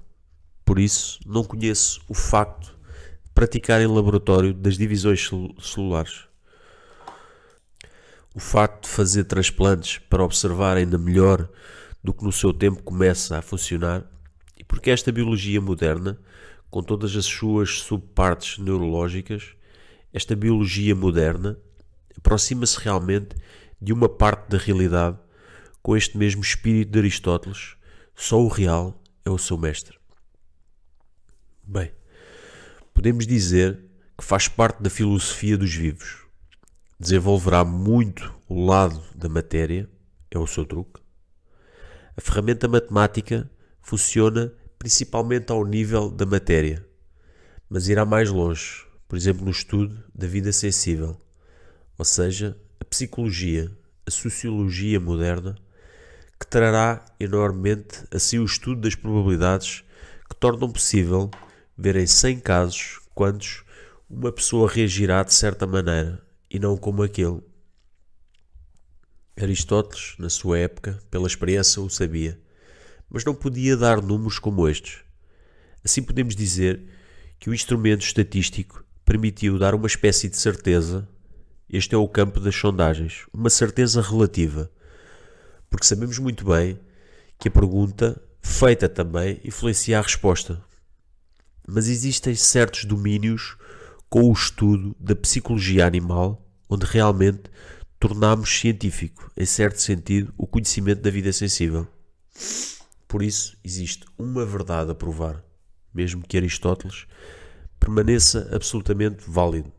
Por isso, não conheço o facto de praticar em laboratório das divisões celulares. O facto de fazer transplantes para observar ainda melhor do que no seu tempo começa a funcionar, e porque esta biologia moderna, com todas as suas subpartes neurológicas, esta biologia moderna aproxima-se realmente de uma parte da realidade com este mesmo espírito de Aristóteles. Só o real é o seu mestre. Bem, podemos dizer que faz parte da filosofia dos vivos. Desenvolverá muito o lado da matéria, é o seu truque. A ferramenta matemática funciona principalmente ao nível da matéria, mas irá mais longe, por exemplo no estudo da vida sensível, ou seja, a psicologia, a sociologia moderna, que trará enormemente assim o estudo das probabilidades que tornam possível ver em 100 casos quantos uma pessoa reagirá de certa maneira e não como aquele. Aristóteles, na sua época, pela experiência o sabia, mas não podia dar números como estes. Assim podemos dizer que o instrumento estatístico permitiu dar uma espécie de certeza. Este é o campo das sondagens, uma certeza relativa, porque sabemos muito bem que a pergunta feita também influencia a resposta. Mas existem certos domínios com o estudo da psicologia animal onde realmente tornamos científico, em certo sentido, o conhecimento da vida sensível. Por isso, existe uma verdade a provar, mesmo que Aristóteles permaneça absolutamente válido,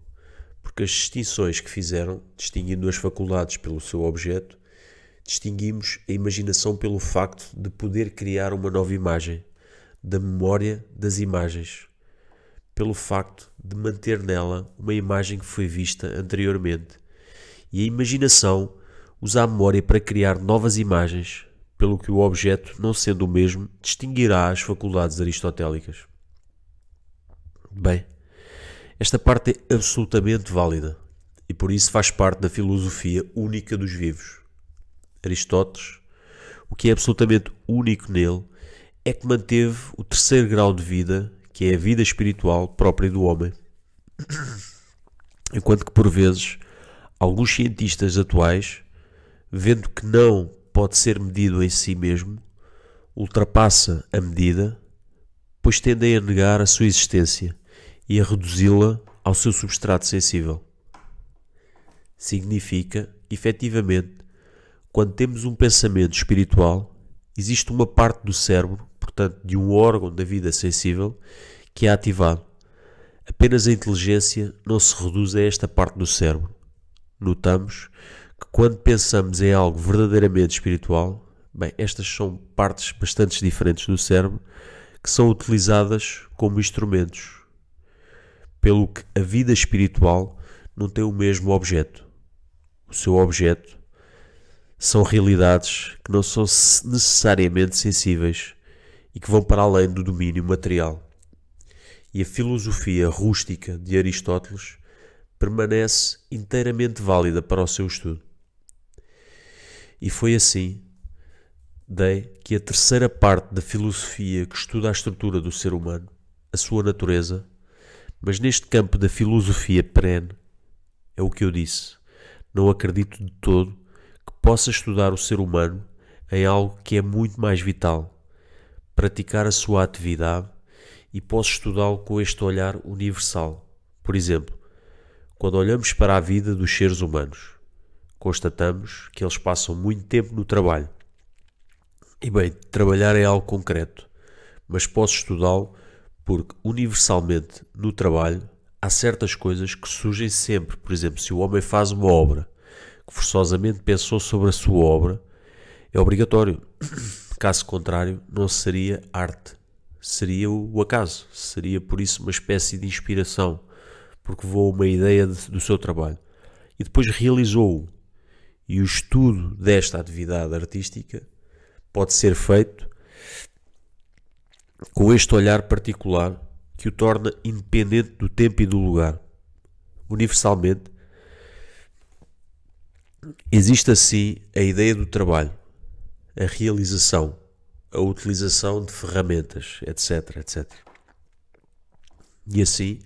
porque as distinções que fizeram, distinguindo as faculdades pelo seu objeto, distinguimos a imaginação pelo facto de poder criar uma nova imagem, da memória das imagens, pelo facto de manter nela uma imagem que foi vista anteriormente. E a imaginação usa a memória para criar novas imagens, pelo que o objeto, não sendo o mesmo, distinguirá as faculdades aristotélicas. Bem, esta parte é absolutamente válida e por isso faz parte da filosofia única dos vivos. Aristóteles, o que é absolutamente único nele, é que manteve o terceiro grau de vida, que é a vida espiritual própria do homem. Enquanto que, por vezes, alguns cientistas atuais, vendo que não pode ser medido em si mesmo, ultrapassa a medida, pois tendem a negar a sua existência e a reduzi-la ao seu substrato sensível. Significa, efetivamente, quando temos um pensamento espiritual, existe uma parte do cérebro, portanto, de um órgão da vida sensível, que é ativado. Apenas a inteligência não se reduz a esta parte do cérebro. Notamos que quando pensamos em algo verdadeiramente espiritual, bem, estas são partes bastante diferentes do cérebro que são utilizadas como instrumentos, pelo que a vida espiritual não tem o mesmo objeto. O seu objeto são realidades que não são necessariamente sensíveis e que vão para além do domínio material. E a filosofia rústica de Aristóteles permanece inteiramente válida para o seu estudo. E foi assim que a terceira parte da filosofia que estuda a estrutura do ser humano, a sua natureza, mas neste campo da filosofia perene, é o que eu disse, não acredito de todo que possa estudar o ser humano em algo que é muito mais vital, praticar a sua atividade e posso estudá-lo com este olhar universal. Por exemplo, quando olhamos para a vida dos seres humanos, constatamos que eles passam muito tempo no trabalho. E bem, trabalhar é algo concreto, mas posso estudá-lo porque, universalmente, no trabalho, há certas coisas que surgem sempre. Por exemplo, se o homem faz uma obra que forçosamente pensou sobre a sua obra, é obrigatório. Caso contrário, não seria arte. Seria o acaso. Seria, por isso, uma espécie de inspiração, porque voou uma ideia do seu trabalho. E depois realizou-o. E o estudo desta atividade artística pode ser feito com este olhar particular que o torna independente do tempo e do lugar. Universalmente, existe assim a ideia do trabalho, a realização, a utilização de ferramentas, etc, etc. E assim,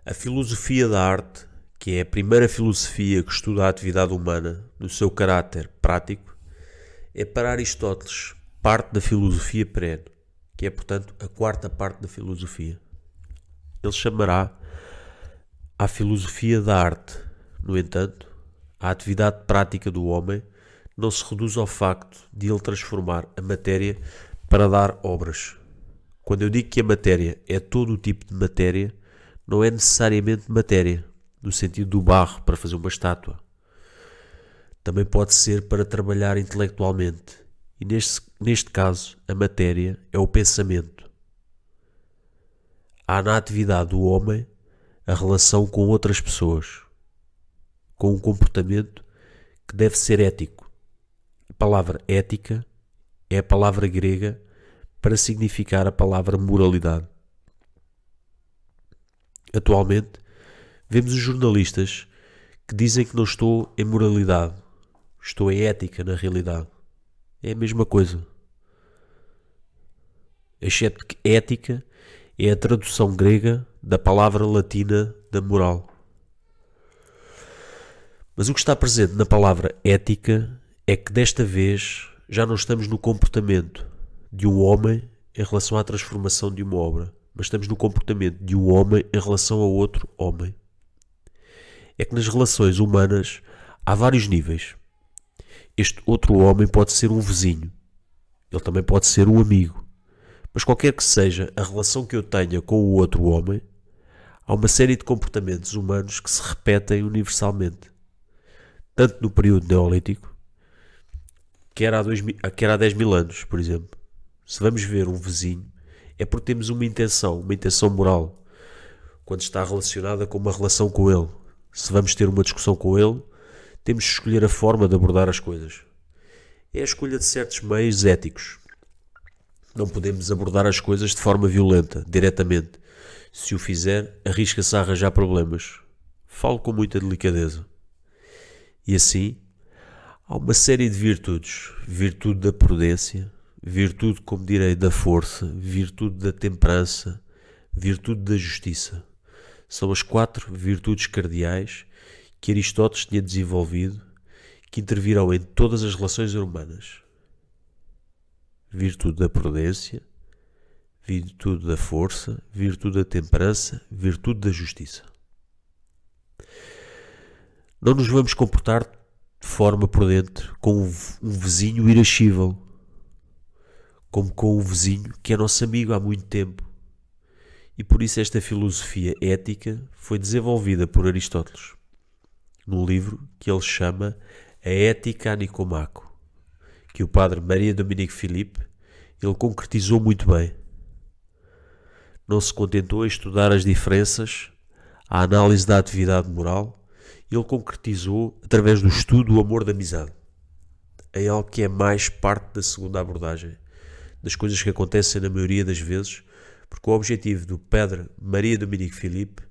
a filosofia da arte, que é a primeira filosofia que estuda a atividade humana no seu caráter prático, é para Aristóteles parte da filosofia perene, que é, portanto, a quarta parte da filosofia. Ele chamará a filosofia da arte. No entanto, a atividade prática do homem não se reduz ao facto de ele transformar a matéria para dar obras. Quando eu digo que a matéria é todo o tipo de matéria, não é necessariamente matéria, no sentido do barro para fazer uma estátua. Também pode ser para trabalhar intelectualmente. E neste caso, a matéria é o pensamento. Há na atividade do homem a relação com outras pessoas, com um comportamento que deve ser ético. A palavra ética é a palavra grega para significar a palavra moralidade. Atualmente, vemos os jornalistas que dizem que não estou em moralidade, estou em ética na realidade. É a mesma coisa. Exceto que ética é a tradução grega da palavra latina da moral. Mas o que está presente na palavra ética é que desta vez já não estamos no comportamento de um homem em relação à transformação de uma obra, mas estamos no comportamento de um homem em relação a outro homem. É que nas relações humanas há vários níveis. Este outro homem pode ser um vizinho, ele também pode ser um amigo, mas qualquer que seja a relação que eu tenha com o outro homem, há uma série de comportamentos humanos que se repetem universalmente, tanto no período neolítico, quer há 10 mil anos, por exemplo. Se vamos ver um vizinho, é porque temos uma intenção moral, quando está relacionada com uma relação com ele. Se vamos ter uma discussão com ele, temos de escolher a forma de abordar as coisas. É a escolha de certos meios éticos. Não podemos abordar as coisas de forma violenta, diretamente. Se o fizer, arrisca-se a arranjar problemas. Falo com muita delicadeza. E assim, há uma série de virtudes. Virtude da prudência, virtude, como direi, da força, virtude da temperança, virtude da justiça. São as 4 virtudes cardeais que Aristóteles tinha desenvolvido, que intervirão em todas as relações humanas. Virtude da prudência, virtude da força, virtude da temperança, virtude da justiça. Não nos vamos comportar de forma prudente com um vizinho irascível, como com um vizinho que é nosso amigo há muito tempo. E por isso esta filosofia ética foi desenvolvida por Aristóteles, num livro que ele chama A Ética a Nicomaco, que o padre Maria Dominique Philippe ele concretizou muito bem. Não se contentou em estudar as diferenças, a análise da atividade moral, ele concretizou através do estudo do amor da amizade, em algo que é mais parte da segunda abordagem, das coisas que acontecem na maioria das vezes, porque o objetivo do padre Maria Dominique Philippe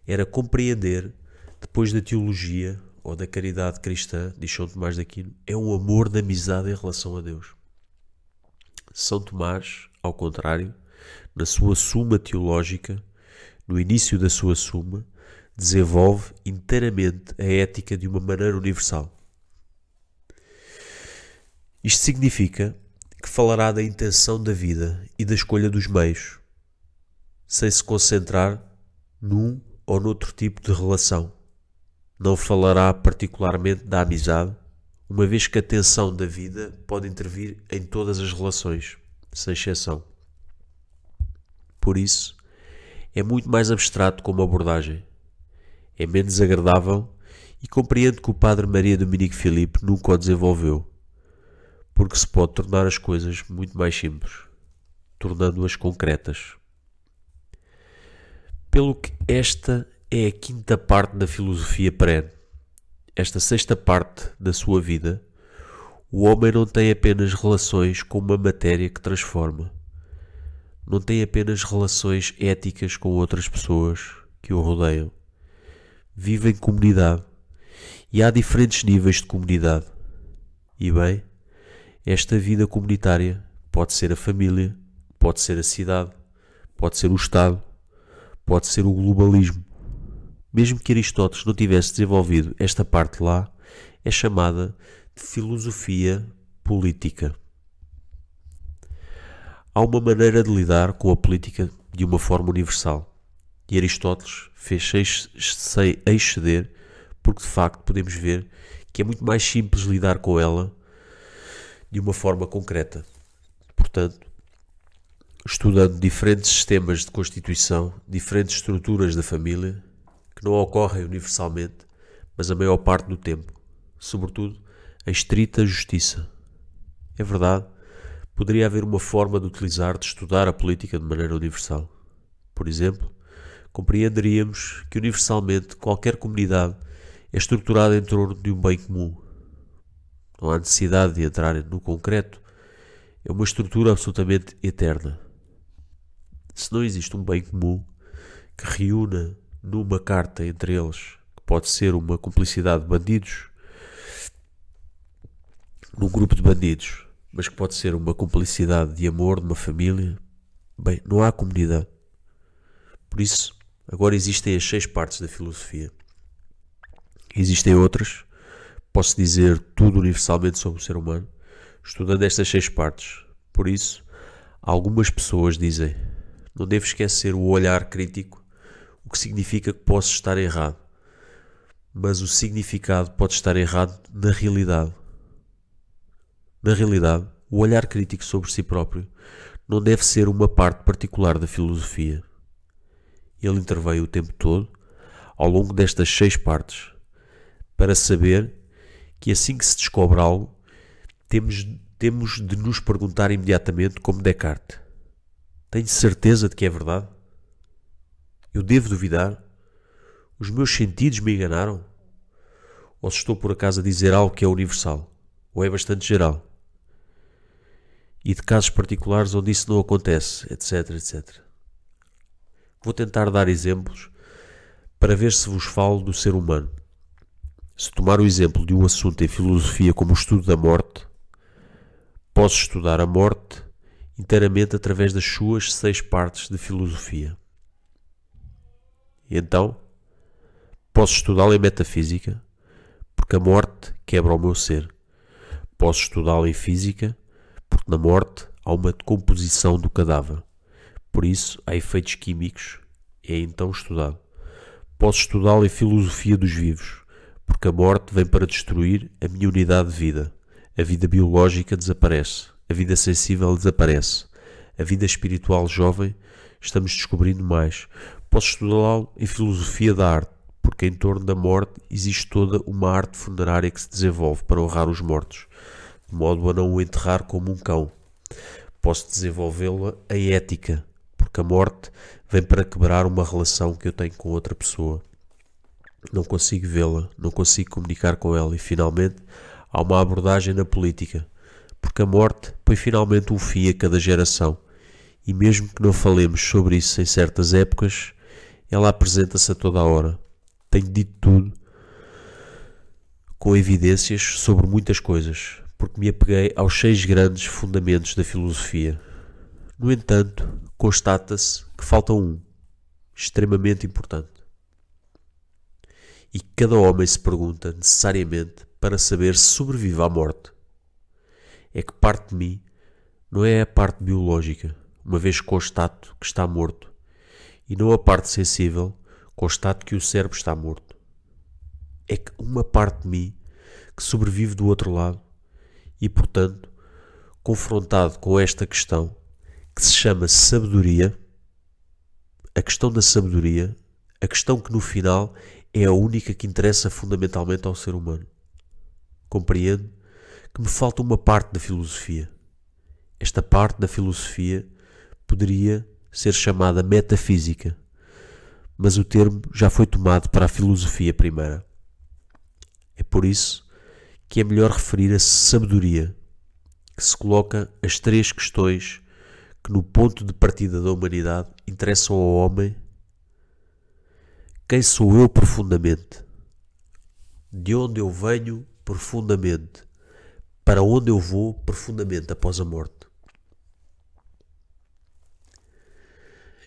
era compreender, depois da teologia ou da caridade cristã, diz São Tomás de Aquino, é um amor de amizade em relação a Deus. São Tomás, ao contrário, na sua Suma Teológica, no início da sua Suma, desenvolve inteiramente a ética de uma maneira universal. Isto significa que falará da intenção da vida e da escolha dos meios, sem se concentrar num ou noutro tipo de relação. Não falará particularmente da amizade, uma vez que a tensão da vida pode intervir em todas as relações, sem exceção. Por isso, é muito mais abstrato como abordagem. É menos agradável e compreendo que o padre Maria Dominique Philippe nunca o desenvolveu, porque se pode tornar as coisas muito mais simples, tornando-as concretas. Pelo que esta é a 5ª parte da filosofia perene. Esta 6ª parte da sua vida, o homem não tem apenas relações com uma matéria que transforma. não tem apenas relações éticas com outras pessoas que o rodeiam. Vive em comunidade. E há diferentes níveis de comunidade. E bem, esta vida comunitária pode ser a família, pode ser a cidade, pode ser o Estado, pode ser o globalismo. Mesmo que Aristóteles não tivesse desenvolvido esta parte lá, é chamada de filosofia política. Há uma maneira de lidar com a política de uma forma universal. E Aristóteles fez-se exceder, porque de facto podemos ver que é muito mais simples lidar com ela de uma forma concreta. Portanto, estudando diferentes sistemas de constituição, diferentes estruturas da família, que não ocorrem universalmente, mas a maior parte do tempo, sobretudo a estrita justiça. É verdade, poderia haver uma forma de estudar a política de maneira universal. Por exemplo, compreenderíamos que universalmente qualquer comunidade é estruturada em torno de um bem comum. Não há necessidade de entrar no concreto. É uma estrutura absolutamente eterna. Se não existe um bem comum que reúna numa carta entre eles, que pode ser uma cumplicidade de bandidos, num grupo de bandidos, mas que pode ser uma cumplicidade de amor, de uma família, bem, não há comunidade. Por isso, agora existem as 6 partes da filosofia. Existem outras, posso dizer tudo universalmente sobre o ser humano, estudando estas 6 partes. Por isso, algumas pessoas dizem, não devo esquecer o olhar crítico, o que significa que posso estar errado. Mas o significado pode estar errado na realidade. Na realidade, o olhar crítico sobre si próprio não deve ser uma parte particular da filosofia. Ele interveio o tempo todo, ao longo destas 6 partes, para saber que assim que se descobre algo, temos de nos perguntar imediatamente, como Descartes: tenho certeza de que é verdade? Eu devo duvidar? Os meus sentidos me enganaram? Ou se estou por acaso a dizer algo que é universal, ou é bastante geral? E de casos particulares onde isso não acontece, etc, etc. Vou tentar dar exemplos para ver se vos falo do ser humano. Se tomar o exemplo de um assunto em filosofia como o estudo da morte, posso estudar a morte inteiramente através das suas 6 partes de filosofia. E então, posso estudá-la em metafísica, porque a morte quebra o meu ser. Posso estudá-la em física, porque na morte há uma decomposição do cadáver. Por isso, há efeitos químicos, é então estudado. Posso estudá-la em filosofia dos vivos, porque a morte vem para destruir a minha unidade de vida. A vida biológica desaparece, a vida sensível desaparece, a vida espiritual jovem estamos descobrindo mais. Posso estudá-lo em filosofia da arte, porque em torno da morte existe toda uma arte funerária que se desenvolve para honrar os mortos, de modo a não o enterrar como um cão. Posso desenvolvê-la em ética, porque a morte vem para quebrar uma relação que eu tenho com outra pessoa. Não consigo vê-la, não consigo comunicar com ela e, finalmente, há uma abordagem na política, porque a morte põe finalmente um fim a cada geração e mesmo que não falemos sobre isso em certas épocas, ela apresenta-se a toda a hora. Tenho dito tudo com evidências sobre muitas coisas, porque me apeguei aos 6 grandes fundamentos da filosofia. No entanto, constata-se que falta um, extremamente importante. E cada homem se pergunta necessariamente para saber se sobrevive à morte. É que parte de mim não é a parte biológica, uma vez constato que está morto, e não a parte sensível, constato que o cérebro está morto. É que uma parte de mim que sobrevive do outro lado e, portanto, confrontado com esta questão que se chama sabedoria, a questão da sabedoria, a questão que no final é a única que interessa fundamentalmente ao ser humano. Compreendo que me falta uma parte da filosofia. Esta parte da filosofia poderia ser chamada metafísica, mas o termo já foi tomado para a filosofia primeira. É por isso que é melhor referir a sabedoria, que se coloca as 3 questões que no ponto de partida da humanidade interessam ao homem quem sou eu profundamente, de onde eu venho profundamente, para onde eu vou profundamente após a morte.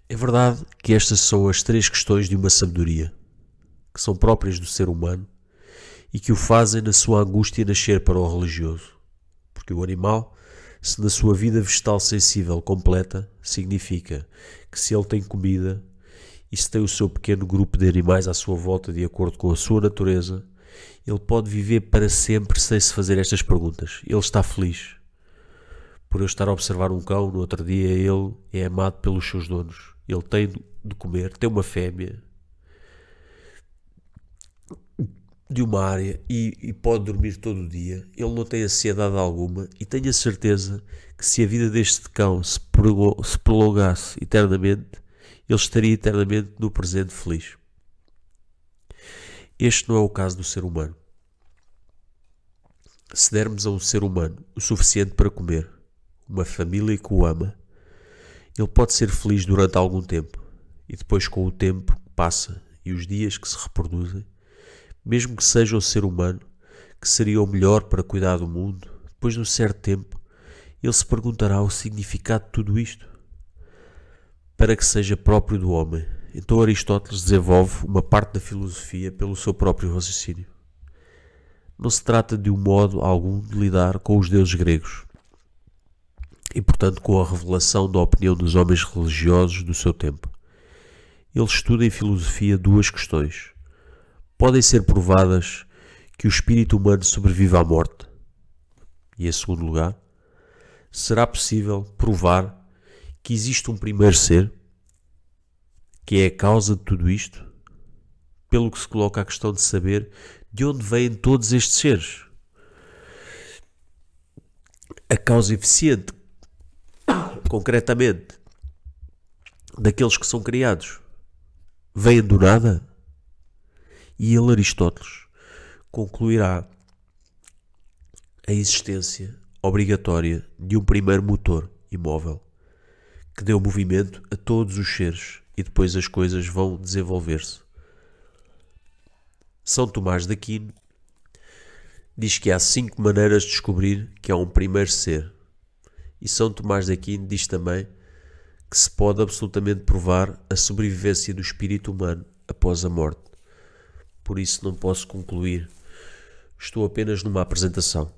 É verdade que estas são as 3 questões de uma sabedoria, que são próprias do ser humano e que o fazem na sua angústia nascer para o religioso. Porque o animal, se na sua vida vegetal sensível completa, significa que se ele tem comida e se tem o seu pequeno grupo de animais à sua volta de acordo com a sua natureza, ele pode viver para sempre sem se fazer estas perguntas. Ele está feliz. Por eu estar a observar um cão, no outro dia ele é amado pelos seus donos. Ele tem de comer, tem uma fêmea de uma área e pode dormir todo o dia. Ele não tem ansiedade alguma e tenho a certeza que se a vida deste cão se prolongasse eternamente, ele estaria eternamente no presente feliz. Este não é o caso do ser humano. Se dermos a um ser humano o suficiente para comer, uma família que o ama, ele pode ser feliz durante algum tempo e depois, com o tempo que passa e os dias que se reproduzem, mesmo que seja o ser humano que seria o melhor para cuidar do mundo, depois de um certo tempo ele se perguntará o significado de tudo isto para que seja próprio do homem. Então Aristóteles desenvolve uma parte da filosofia pelo seu próprio raciocínio. Não se trata de um modo algum de lidar com os deuses gregos e, portanto, com a revelação da opinião dos homens religiosos do seu tempo. Ele estuda em filosofia 2 questões. Podem ser provadas que o espírito humano sobrevive à morte? E, em segundo lugar, será possível provar que existe um primeiro ser, que é a causa de tudo isto? Pelo que se coloca a questão de saber de onde vêm todos estes seres. A causa eficiente, concretamente, daqueles que são criados, vêm do nada? E ele, Aristóteles, concluirá a existência obrigatória de um primeiro motor imóvel que deu movimento a todos os seres e depois as coisas vão desenvolver-se. São Tomás de Aquino diz que há 5 maneiras de descobrir que há um primeiro ser. E São Tomás de Aquino diz também que se pode absolutamente provar a sobrevivência do espírito humano após a morte. Por isso não posso concluir. Estou apenas numa apresentação.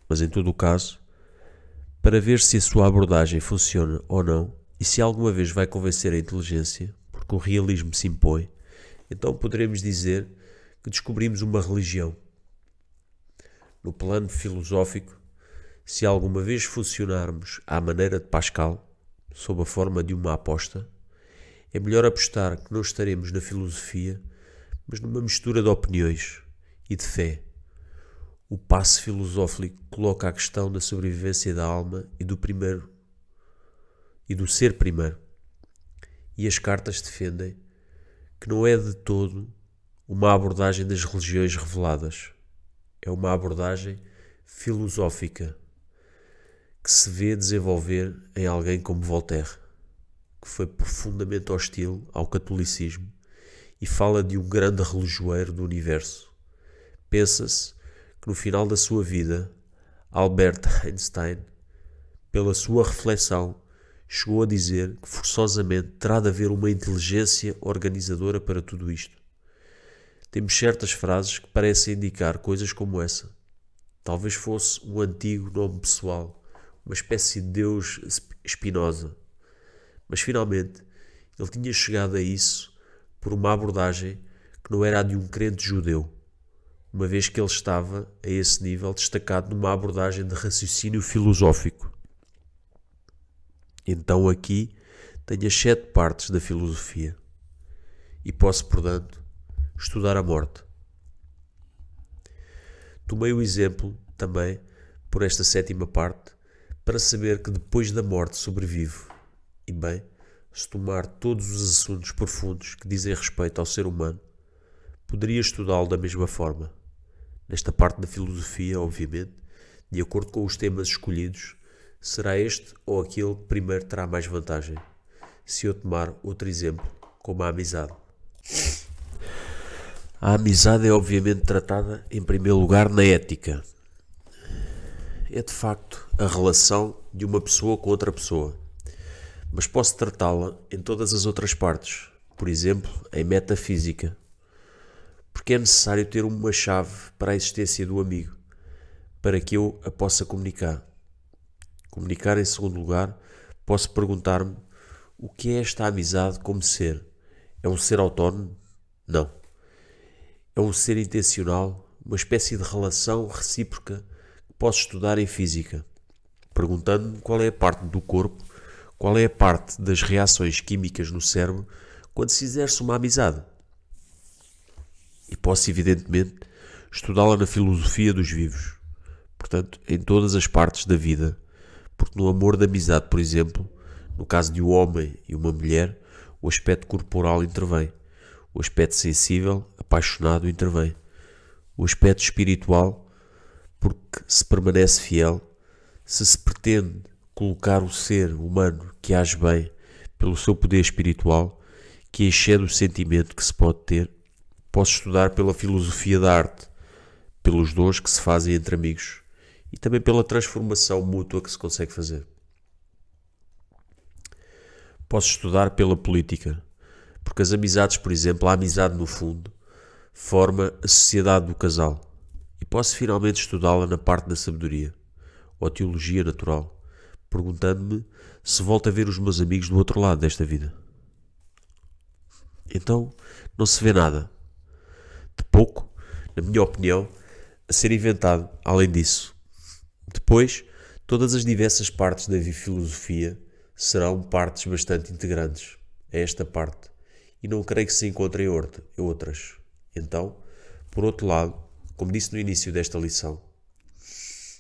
Mas em todo o caso, para ver se a sua abordagem funciona ou não e se alguma vez vai convencer a inteligência, porque o realismo se impõe, então poderemos dizer que descobrimos uma religião. No plano filosófico, se alguma vez funcionarmos à maneira de Pascal, sob a forma de uma aposta, é melhor apostar que não estaremos na filosofia, mas numa mistura de opiniões e de fé. O passe filosófico coloca a questão da sobrevivência da alma e do primeiro e do ser primeiro. E as cartas defendem que não é de todo uma abordagem das religiões reveladas. É uma abordagem filosófica que se vê desenvolver em alguém como Voltaire, que foi profundamente hostil ao catolicismo e fala de um grande relojoeiro do universo. Pensa-se que no final da sua vida, Albert Einstein, pela sua reflexão, chegou a dizer que forçosamente terá de haver uma inteligência organizadora para tudo isto. Temos certas frases que parecem indicar coisas como essa. Talvez fosse um antigo nome pessoal, uma espécie de Deus Spinoza. Mas finalmente ele tinha chegado a isso por uma abordagem que não era a de um crente judeu, uma vez que ele estava a esse nível destacado numa abordagem de raciocínio filosófico. Então aqui tenho as 7 partes da filosofia e posso, portanto, estudar a morte. Tomei o exemplo também por esta 7ª parte para saber que depois da morte sobrevivo. E bem, se tomar todos os assuntos profundos que dizem respeito ao ser humano, poderia estudá-lo da mesma forma. Nesta parte da filosofia, obviamente, de acordo com os temas escolhidos, será este ou aquele que primeiro terá mais vantagem. Se eu tomar outro exemplo, como a amizade. A amizade é obviamente tratada em primeiro lugar na ética. É de facto a relação de uma pessoa com outra pessoa, mas posso tratá-la em todas as outras partes, por exemplo, em metafísica, porque é necessário ter uma chave para a existência do amigo, para que eu a possa comunicar. Comunicar em segundo lugar, posso perguntar-me o que é esta amizade como ser? É um ser autónomo? Não. É um ser intencional, uma espécie de relação recíproca que posso estudar em física, perguntando-me qual é a parte do corpo, qual é a parte das reações químicas no cérebro quando se exerce uma amizade. E posso, evidentemente, estudá-la na filosofia dos vivos, portanto, em todas as partes da vida, porque no amor de amizade, por exemplo, no caso de um homem e uma mulher, o aspecto corporal intervém, o aspecto sensível, apaixonado, intervém, o aspecto espiritual, porque se permanece fiel, se pretende colocar o ser humano que age bem pelo seu poder espiritual, que excede o sentimento que se pode ter, posso estudar pela filosofia da arte, pelos dons que se fazem entre amigos e também pela transformação mútua que se consegue fazer. Posso estudar pela política, porque as amizades, por exemplo, a amizade no fundo, forma a sociedade do casal. E posso finalmente estudá-la na parte da sabedoria, ou teologia natural, perguntando-me se volto a ver os meus amigos do outro lado desta vida. Então, não se vê nada de pouco, na minha opinião, a ser inventado além disso. Depois, todas as diversas partes da filosofia serão partes bastante integrantes a esta parte, e não creio que se encontrem outras. Então, por outro lado, como disse no início desta lição,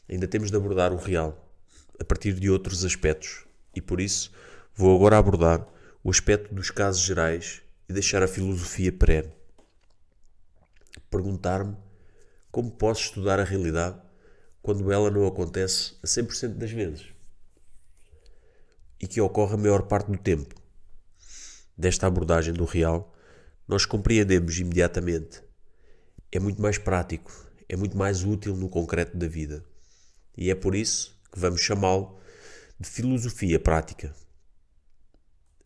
ainda temos de abordar o real, a partir de outros aspectos, e por isso vou agora abordar o aspecto dos casos gerais e deixar a filosofia perene. Perguntar-me como posso estudar a realidade quando ela não acontece a 100% das vezes e que ocorre a maior parte do tempo. Desta abordagem do real, nós compreendemos imediatamente. É muito mais prático, é muito mais útil no concreto da vida. E é por isso que vamos chamá-lo de filosofia prática.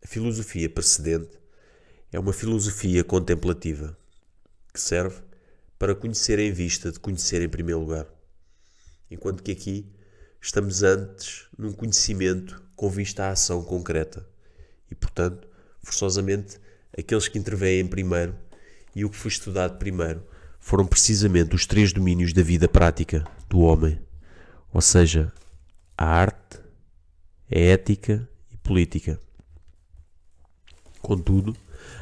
A filosofia precedente é uma filosofia contemplativa, que serve para conhecer em vista de conhecer em primeiro lugar. Enquanto que aqui estamos antes num conhecimento com vista à ação concreta. E, portanto, forçosamente, aqueles que intervêm primeiro e o que foi estudado primeiro foram precisamente os 3 domínios da vida prática do homem, ou seja, a arte, a ética e política. Contudo,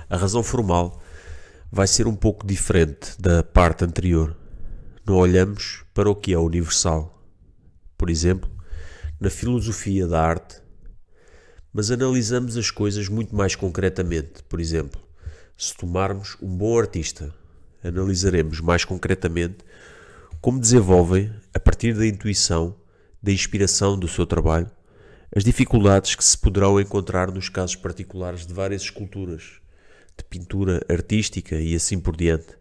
a razão formal vai ser um pouco diferente da parte anterior. Não olhamos para o que é universal, por exemplo, na filosofia da arte, mas analisamos as coisas muito mais concretamente. Por exemplo, se tomarmos um bom artista, analisaremos mais concretamente como desenvolvem, a partir da intuição, da inspiração do seu trabalho, as dificuldades que se poderão encontrar nos casos particulares de várias esculturas, de pintura artística e assim por diante.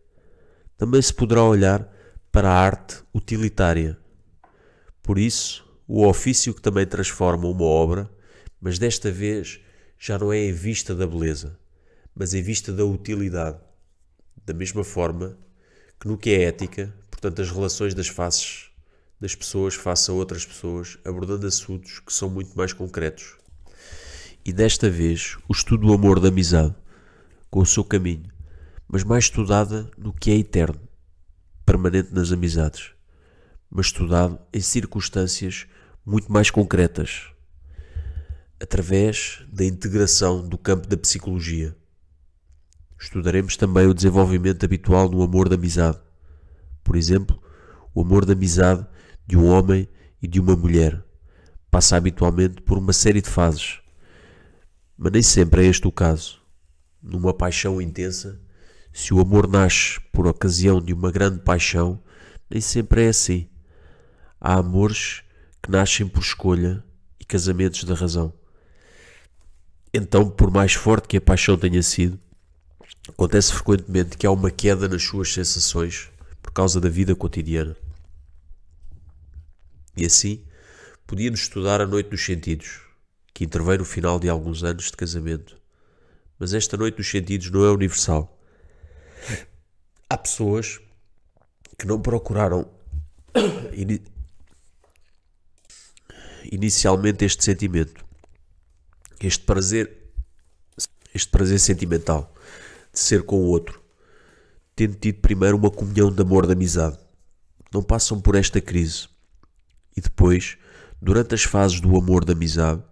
Também se poderá olhar para a arte utilitária. Por isso, o ofício que também transforma uma obra, mas desta vez já não é em vista da beleza, mas em vista da utilidade. Da mesma forma que no que é ética, portanto as relações das faces das pessoas face a outras pessoas, abordando assuntos que são muito mais concretos. E desta vez o estudo do amor da amizade, com o seu caminho, mas mais estudada no que é eterno, permanente nas amizades, mas estudado em circunstâncias muito mais concretas, através da integração do campo da psicologia. Estudaremos também o desenvolvimento habitual no amor da amizade. Por exemplo, o amor da amizade de um homem e de uma mulher passa habitualmente por uma série de fases, mas nem sempre é este o caso. Numa paixão intensa, se o amor nasce por ocasião de uma grande paixão, nem sempre é assim. Há amores que nascem por escolha e casamentos da razão. Então, por mais forte que a paixão tenha sido, acontece frequentemente que há uma queda nas suas sensações por causa da vida cotidiana. E assim, podíamos estudar a noite dos sentidos, que intervém no final de alguns anos de casamento. Mas esta noite dos sentidos não é universal. Há pessoas que não procuraram inicialmente este sentimento, este prazer sentimental de ser com o outro, tendo tido primeiro uma comunhão de amor, de amizade. Não passam por esta crise e depois, durante as fases do amor, da amizade,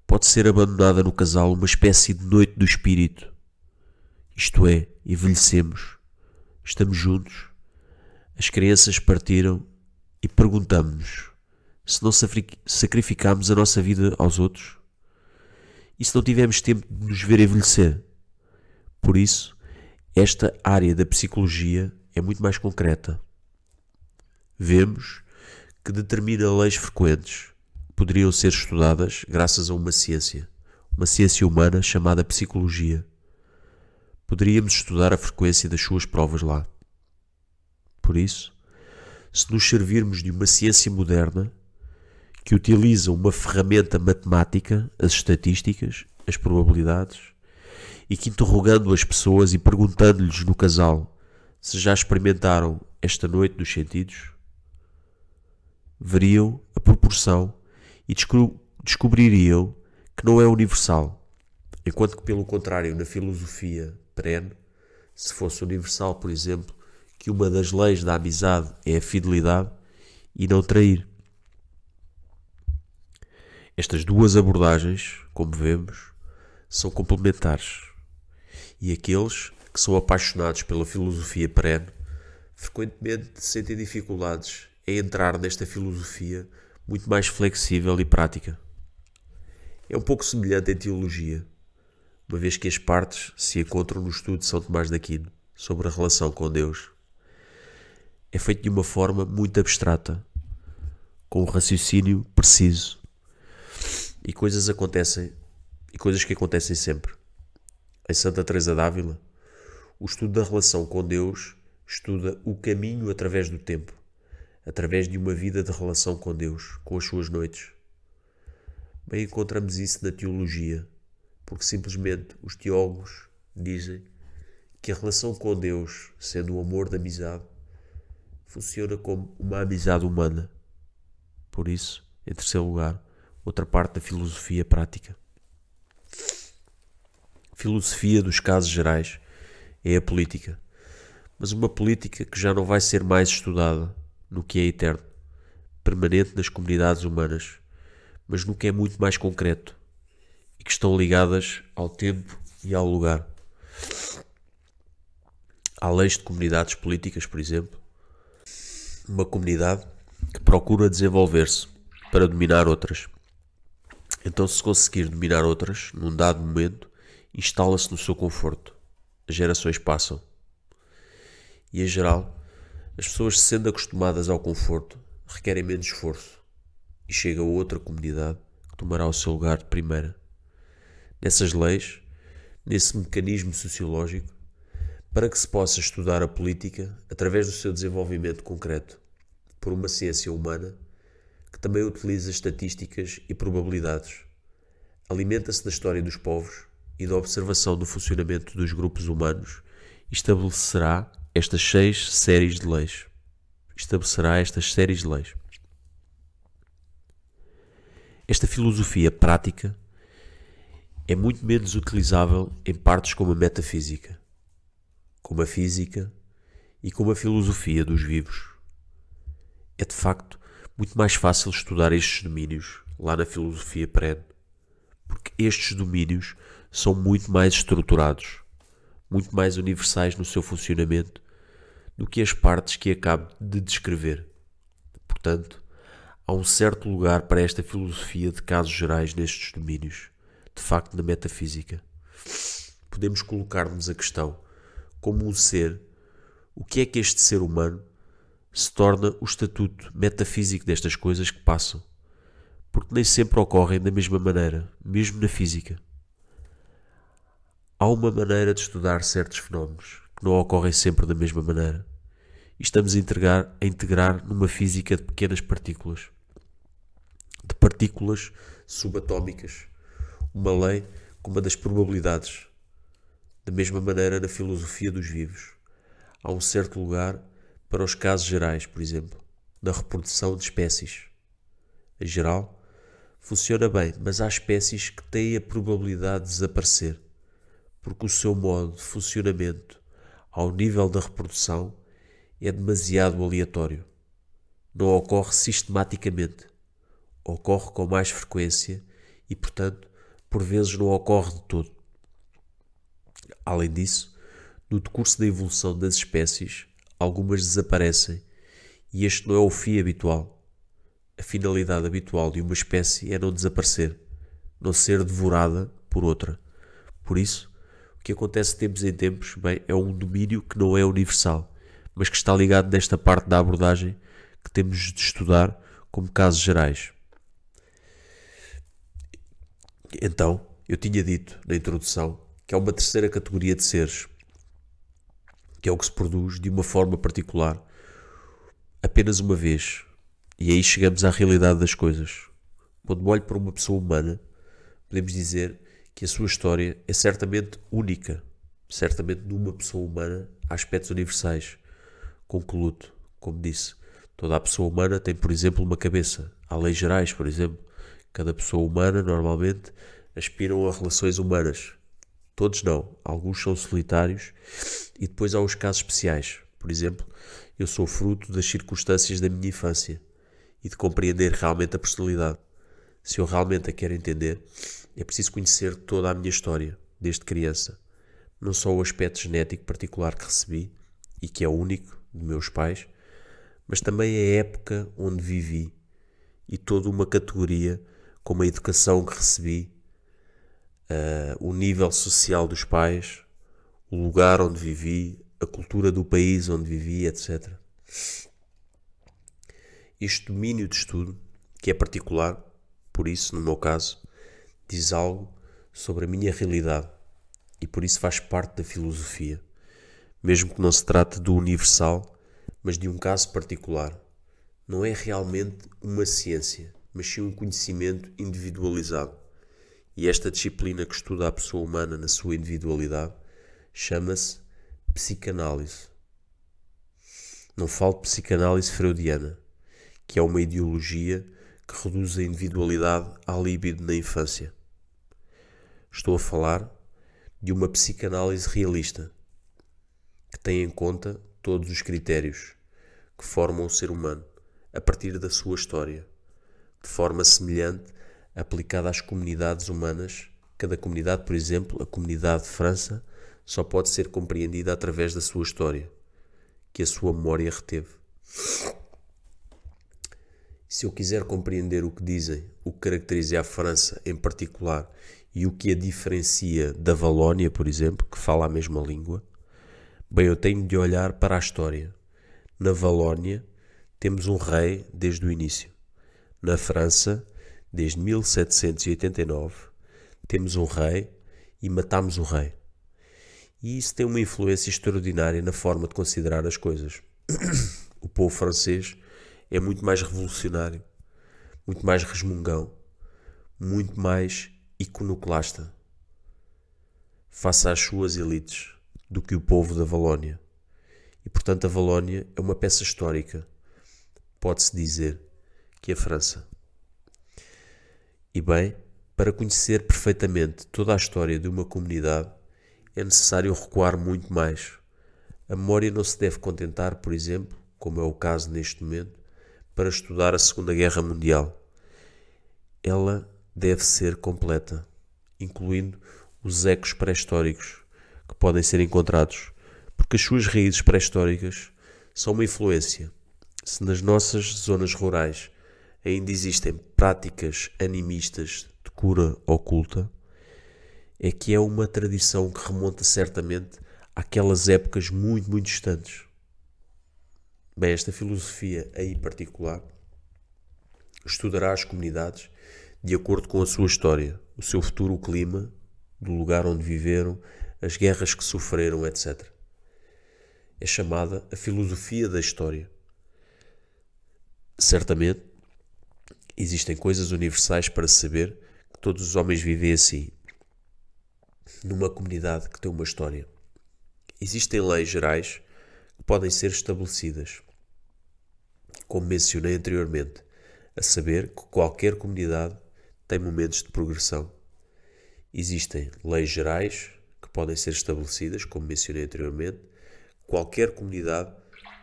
pode ser abandonada no casal uma espécie de noite do espírito. Isto é, envelhecemos, estamos juntos, as crianças partiram e perguntamos-nos se não sacrificámos a nossa vida aos outros e se não tivemos tempo de nos ver envelhecer. Por isso, esta área da psicologia é muito mais concreta. Vemos que determina leis frequentes poderiam ser estudadas graças a uma ciência humana chamada psicologia. Poderíamos estudar a frequência das suas provas lá. Por isso, se nos servirmos de uma ciência moderna que utiliza uma ferramenta matemática, as estatísticas, as probabilidades, e que interrogando as pessoas e perguntando-lhes no casal se já experimentaram esta noite dos sentidos, veriam a proporção e descobririam que não é universal, enquanto que, pelo contrário, na filosofia perene, se fosse universal, por exemplo, que uma das leis da amizade é a fidelidade e não trair. Estas duas abordagens, como vemos, são complementares, e aqueles que são apaixonados pela filosofia perene frequentemente sentem dificuldades em entrar nesta filosofia muito mais flexível e prática. É um pouco semelhante em teologia, uma vez que as partes se encontram no estudo de São Tomás de Aquino sobre a relação com Deus. É feito de uma forma muito abstrata, com um raciocínio preciso, e coisas que acontecem sempre. Em Santa Teresa d'Ávila, o estudo da relação com Deus estuda o caminho através do tempo, através de uma vida de relação com Deus, com as suas noites. Bem, encontramos isso na teologia, porque simplesmente os teólogos dizem que a relação com Deus, sendo o amor da amizade, funciona como uma amizade humana. Por isso, em terceiro lugar, outra parte da filosofia prática. Filosofia dos casos gerais é a política, mas uma política que já não vai ser mais estudada no que é eterno, permanente nas comunidades humanas, mas no que é muito mais concreto e que estão ligadas ao tempo e ao lugar. Há leis de comunidades políticas, por exemplo, uma comunidade que procura desenvolver-se para dominar outras. Então, se conseguir dominar outras, num dado momento, instala-se no seu conforto. As gerações passam. E, em geral, as pessoas, sendo acostumadas ao conforto, requerem menos esforço. E chega outra comunidade que tomará o seu lugar de primeira. Nessas leis, nesse mecanismo sociológico, para que se possa estudar a política através do seu desenvolvimento concreto, por uma ciência humana que também utiliza estatísticas e probabilidades, alimenta-se da história dos povos e da observação do funcionamento dos grupos humanos e estabelecerá estas séries de leis. Esta filosofia prática é muito menos utilizável em partes como a metafísica, como a física e como a filosofia dos vivos. É de facto muito mais fácil estudar estes domínios lá na filosofia perene, porque estes domínios são muito mais estruturados, muito mais universais no seu funcionamento do que as partes que acabo de descrever. Portanto, há um certo lugar para esta filosofia de casos gerais nestes domínios, de facto na metafísica. Podemos colocar-nos a questão como um ser, o que é que este ser humano se torna o estatuto metafísico destas coisas que passam. porque nem sempre ocorrem da mesma maneira, mesmo na física. Há uma maneira de estudar certos fenómenos que não ocorrem sempre da mesma maneira. E estamos a integrar numa física de pequenas partículas, de partículas subatómicas, uma lei como a das probabilidades. Da mesma maneira, na filosofia dos vivos, há um certo lugar para os casos gerais, por exemplo, na reprodução de espécies. Em geral, funciona bem, mas há espécies que têm a probabilidade de desaparecer, porque o seu modo de funcionamento, ao nível da reprodução, é demasiado aleatório. Não ocorre sistematicamente. Ocorre com mais frequência e, portanto, por vezes não ocorre de todo. Além disso, no decurso da evolução das espécies, algumas desaparecem e este não é o fim habitual. A finalidade habitual de uma espécie é não desaparecer, não ser devorada por outra. Por isso, o que acontece de tempos em tempos, bem, é um domínio que não é universal, mas que está ligado nesta parte da abordagem que temos de estudar como casos gerais. Então, eu tinha dito na introdução que há uma terceira categoria de seres, que é o que se produz de uma forma particular, apenas uma vez. E aí chegamos à realidade das coisas. Quando olho para uma pessoa humana, podemos dizer que a sua história é certamente única. Certamente numa pessoa humana há aspectos universais. Concluo, como disse, toda a pessoa humana tem, por exemplo, uma cabeça. Há leis gerais, por exemplo. Cada pessoa humana, normalmente, aspiram a relações humanas. Todos não. Alguns são solitários e depois há os casos especiais. Por exemplo, eu sou fruto das circunstâncias da minha infância e de compreender realmente a personalidade. Se eu realmente a quero entender, é preciso conhecer toda a minha história, desde criança. Não só o aspecto genético particular que recebi, e que é único, de meus pais, mas também a época onde vivi e toda uma categoria como a educação que recebi, o nível social dos pais, o lugar onde vivi, a cultura do país onde vivi, etc. Este domínio de estudo, que é particular, por isso, no meu caso, diz algo sobre a minha realidade e por isso faz parte da filosofia, mesmo que não se trate do universal, mas de um caso particular. Não é realmente uma ciência, mas sim um conhecimento individualizado. E esta disciplina que estuda a pessoa humana na sua individualidade chama-se psicanálise. Não falo de psicanálise freudiana, que é uma ideologia que reduz a individualidade à libido na infância. Estou a falar de uma psicanálise realista, que tem em conta todos os critérios que formam o ser humano a partir da sua história, de forma semelhante aplicada às comunidades humanas. Cada comunidade, por exemplo, a comunidade de França, só pode ser compreendida através da sua história, que a sua memória reteve. Se eu quiser compreender o que dizem, o que caracteriza a França em particular e o que a diferencia da Valónia, por exemplo, que fala a mesma língua, bem, eu tenho de olhar para a história. Na Valónia temos um rei desde o início. Na França, desde 1789, temos um rei e matamos o rei. E isso tem uma influência extraordinária na forma de considerar as coisas. O povo francês é muito mais revolucionário, muito mais resmungão, muito mais iconoclasta face às suas elites do que o povo da Valónia. E, portanto, a Valónia é uma peça histórica, pode-se dizer, que a França. E bem, para conhecer perfeitamente toda a história de uma comunidade, é necessário recuar muito mais. A memória não se deve contentar, por exemplo, como é o caso neste momento, para estudar a Segunda Guerra Mundial. Ela deve ser completa, incluindo os ecos pré-históricos que podem ser encontrados, porque as suas raízes pré-históricas são uma influência. Se nas nossas zonas rurais ainda existem práticas animistas de cura oculta, é que é uma tradição que remonta certamente àquelas épocas muito, muito distantes. Bem, esta filosofia aí particular Estudará as comunidades de acordo com a sua história, o seu futuro, o clima, do lugar onde viveram, as guerras que sofreram, etc. É chamada a filosofia da história. Certamente, existem coisas universais para saber que todos os homens vivem assim, numa comunidade que tem uma história. Existem leis gerais que podem ser estabelecidas, como mencionei anteriormente, a saber que qualquer comunidade tem momentos de progressão. Existem leis gerais que podem ser estabelecidas, como mencionei anteriormente. Qualquer comunidade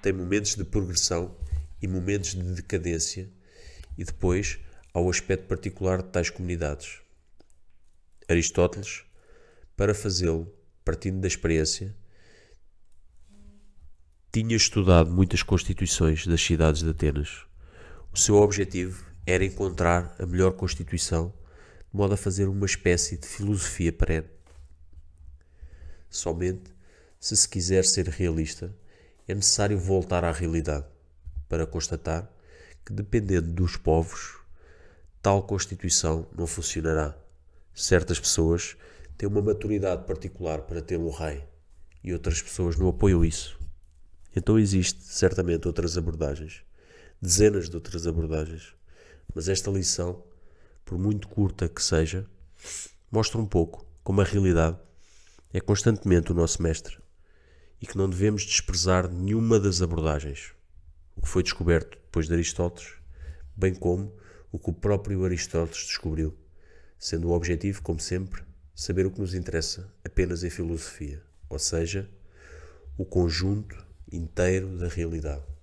tem momentos de progressão e momentos de decadência, e depois há o aspecto particular de tais comunidades. Aristóteles, para fazê-lo, partindo da experiência, tinha estudado muitas constituições das cidades de Atenas. O seu objetivo era encontrar a melhor constituição, de modo a fazer uma espécie de filosofia perene. Somente, se quiser ser realista, é necessário voltar à realidade, para constatar que, dependendo dos povos, tal constituição não funcionará. Certas pessoas têm uma maturidade particular para ter um rei, e outras pessoas não apoiam isso. Então existe, certamente, outras abordagens, dezenas de outras abordagens, mas esta lição, por muito curta que seja, mostra um pouco como a realidade é constantemente o nosso mestre e que não devemos desprezar nenhuma das abordagens, o que foi descoberto depois de Aristóteles, bem como o que o próprio Aristóteles descobriu, sendo o objetivo, como sempre, saber o que nos interessa apenas em filosofia, ou seja, o conjunto inteiro da realidade.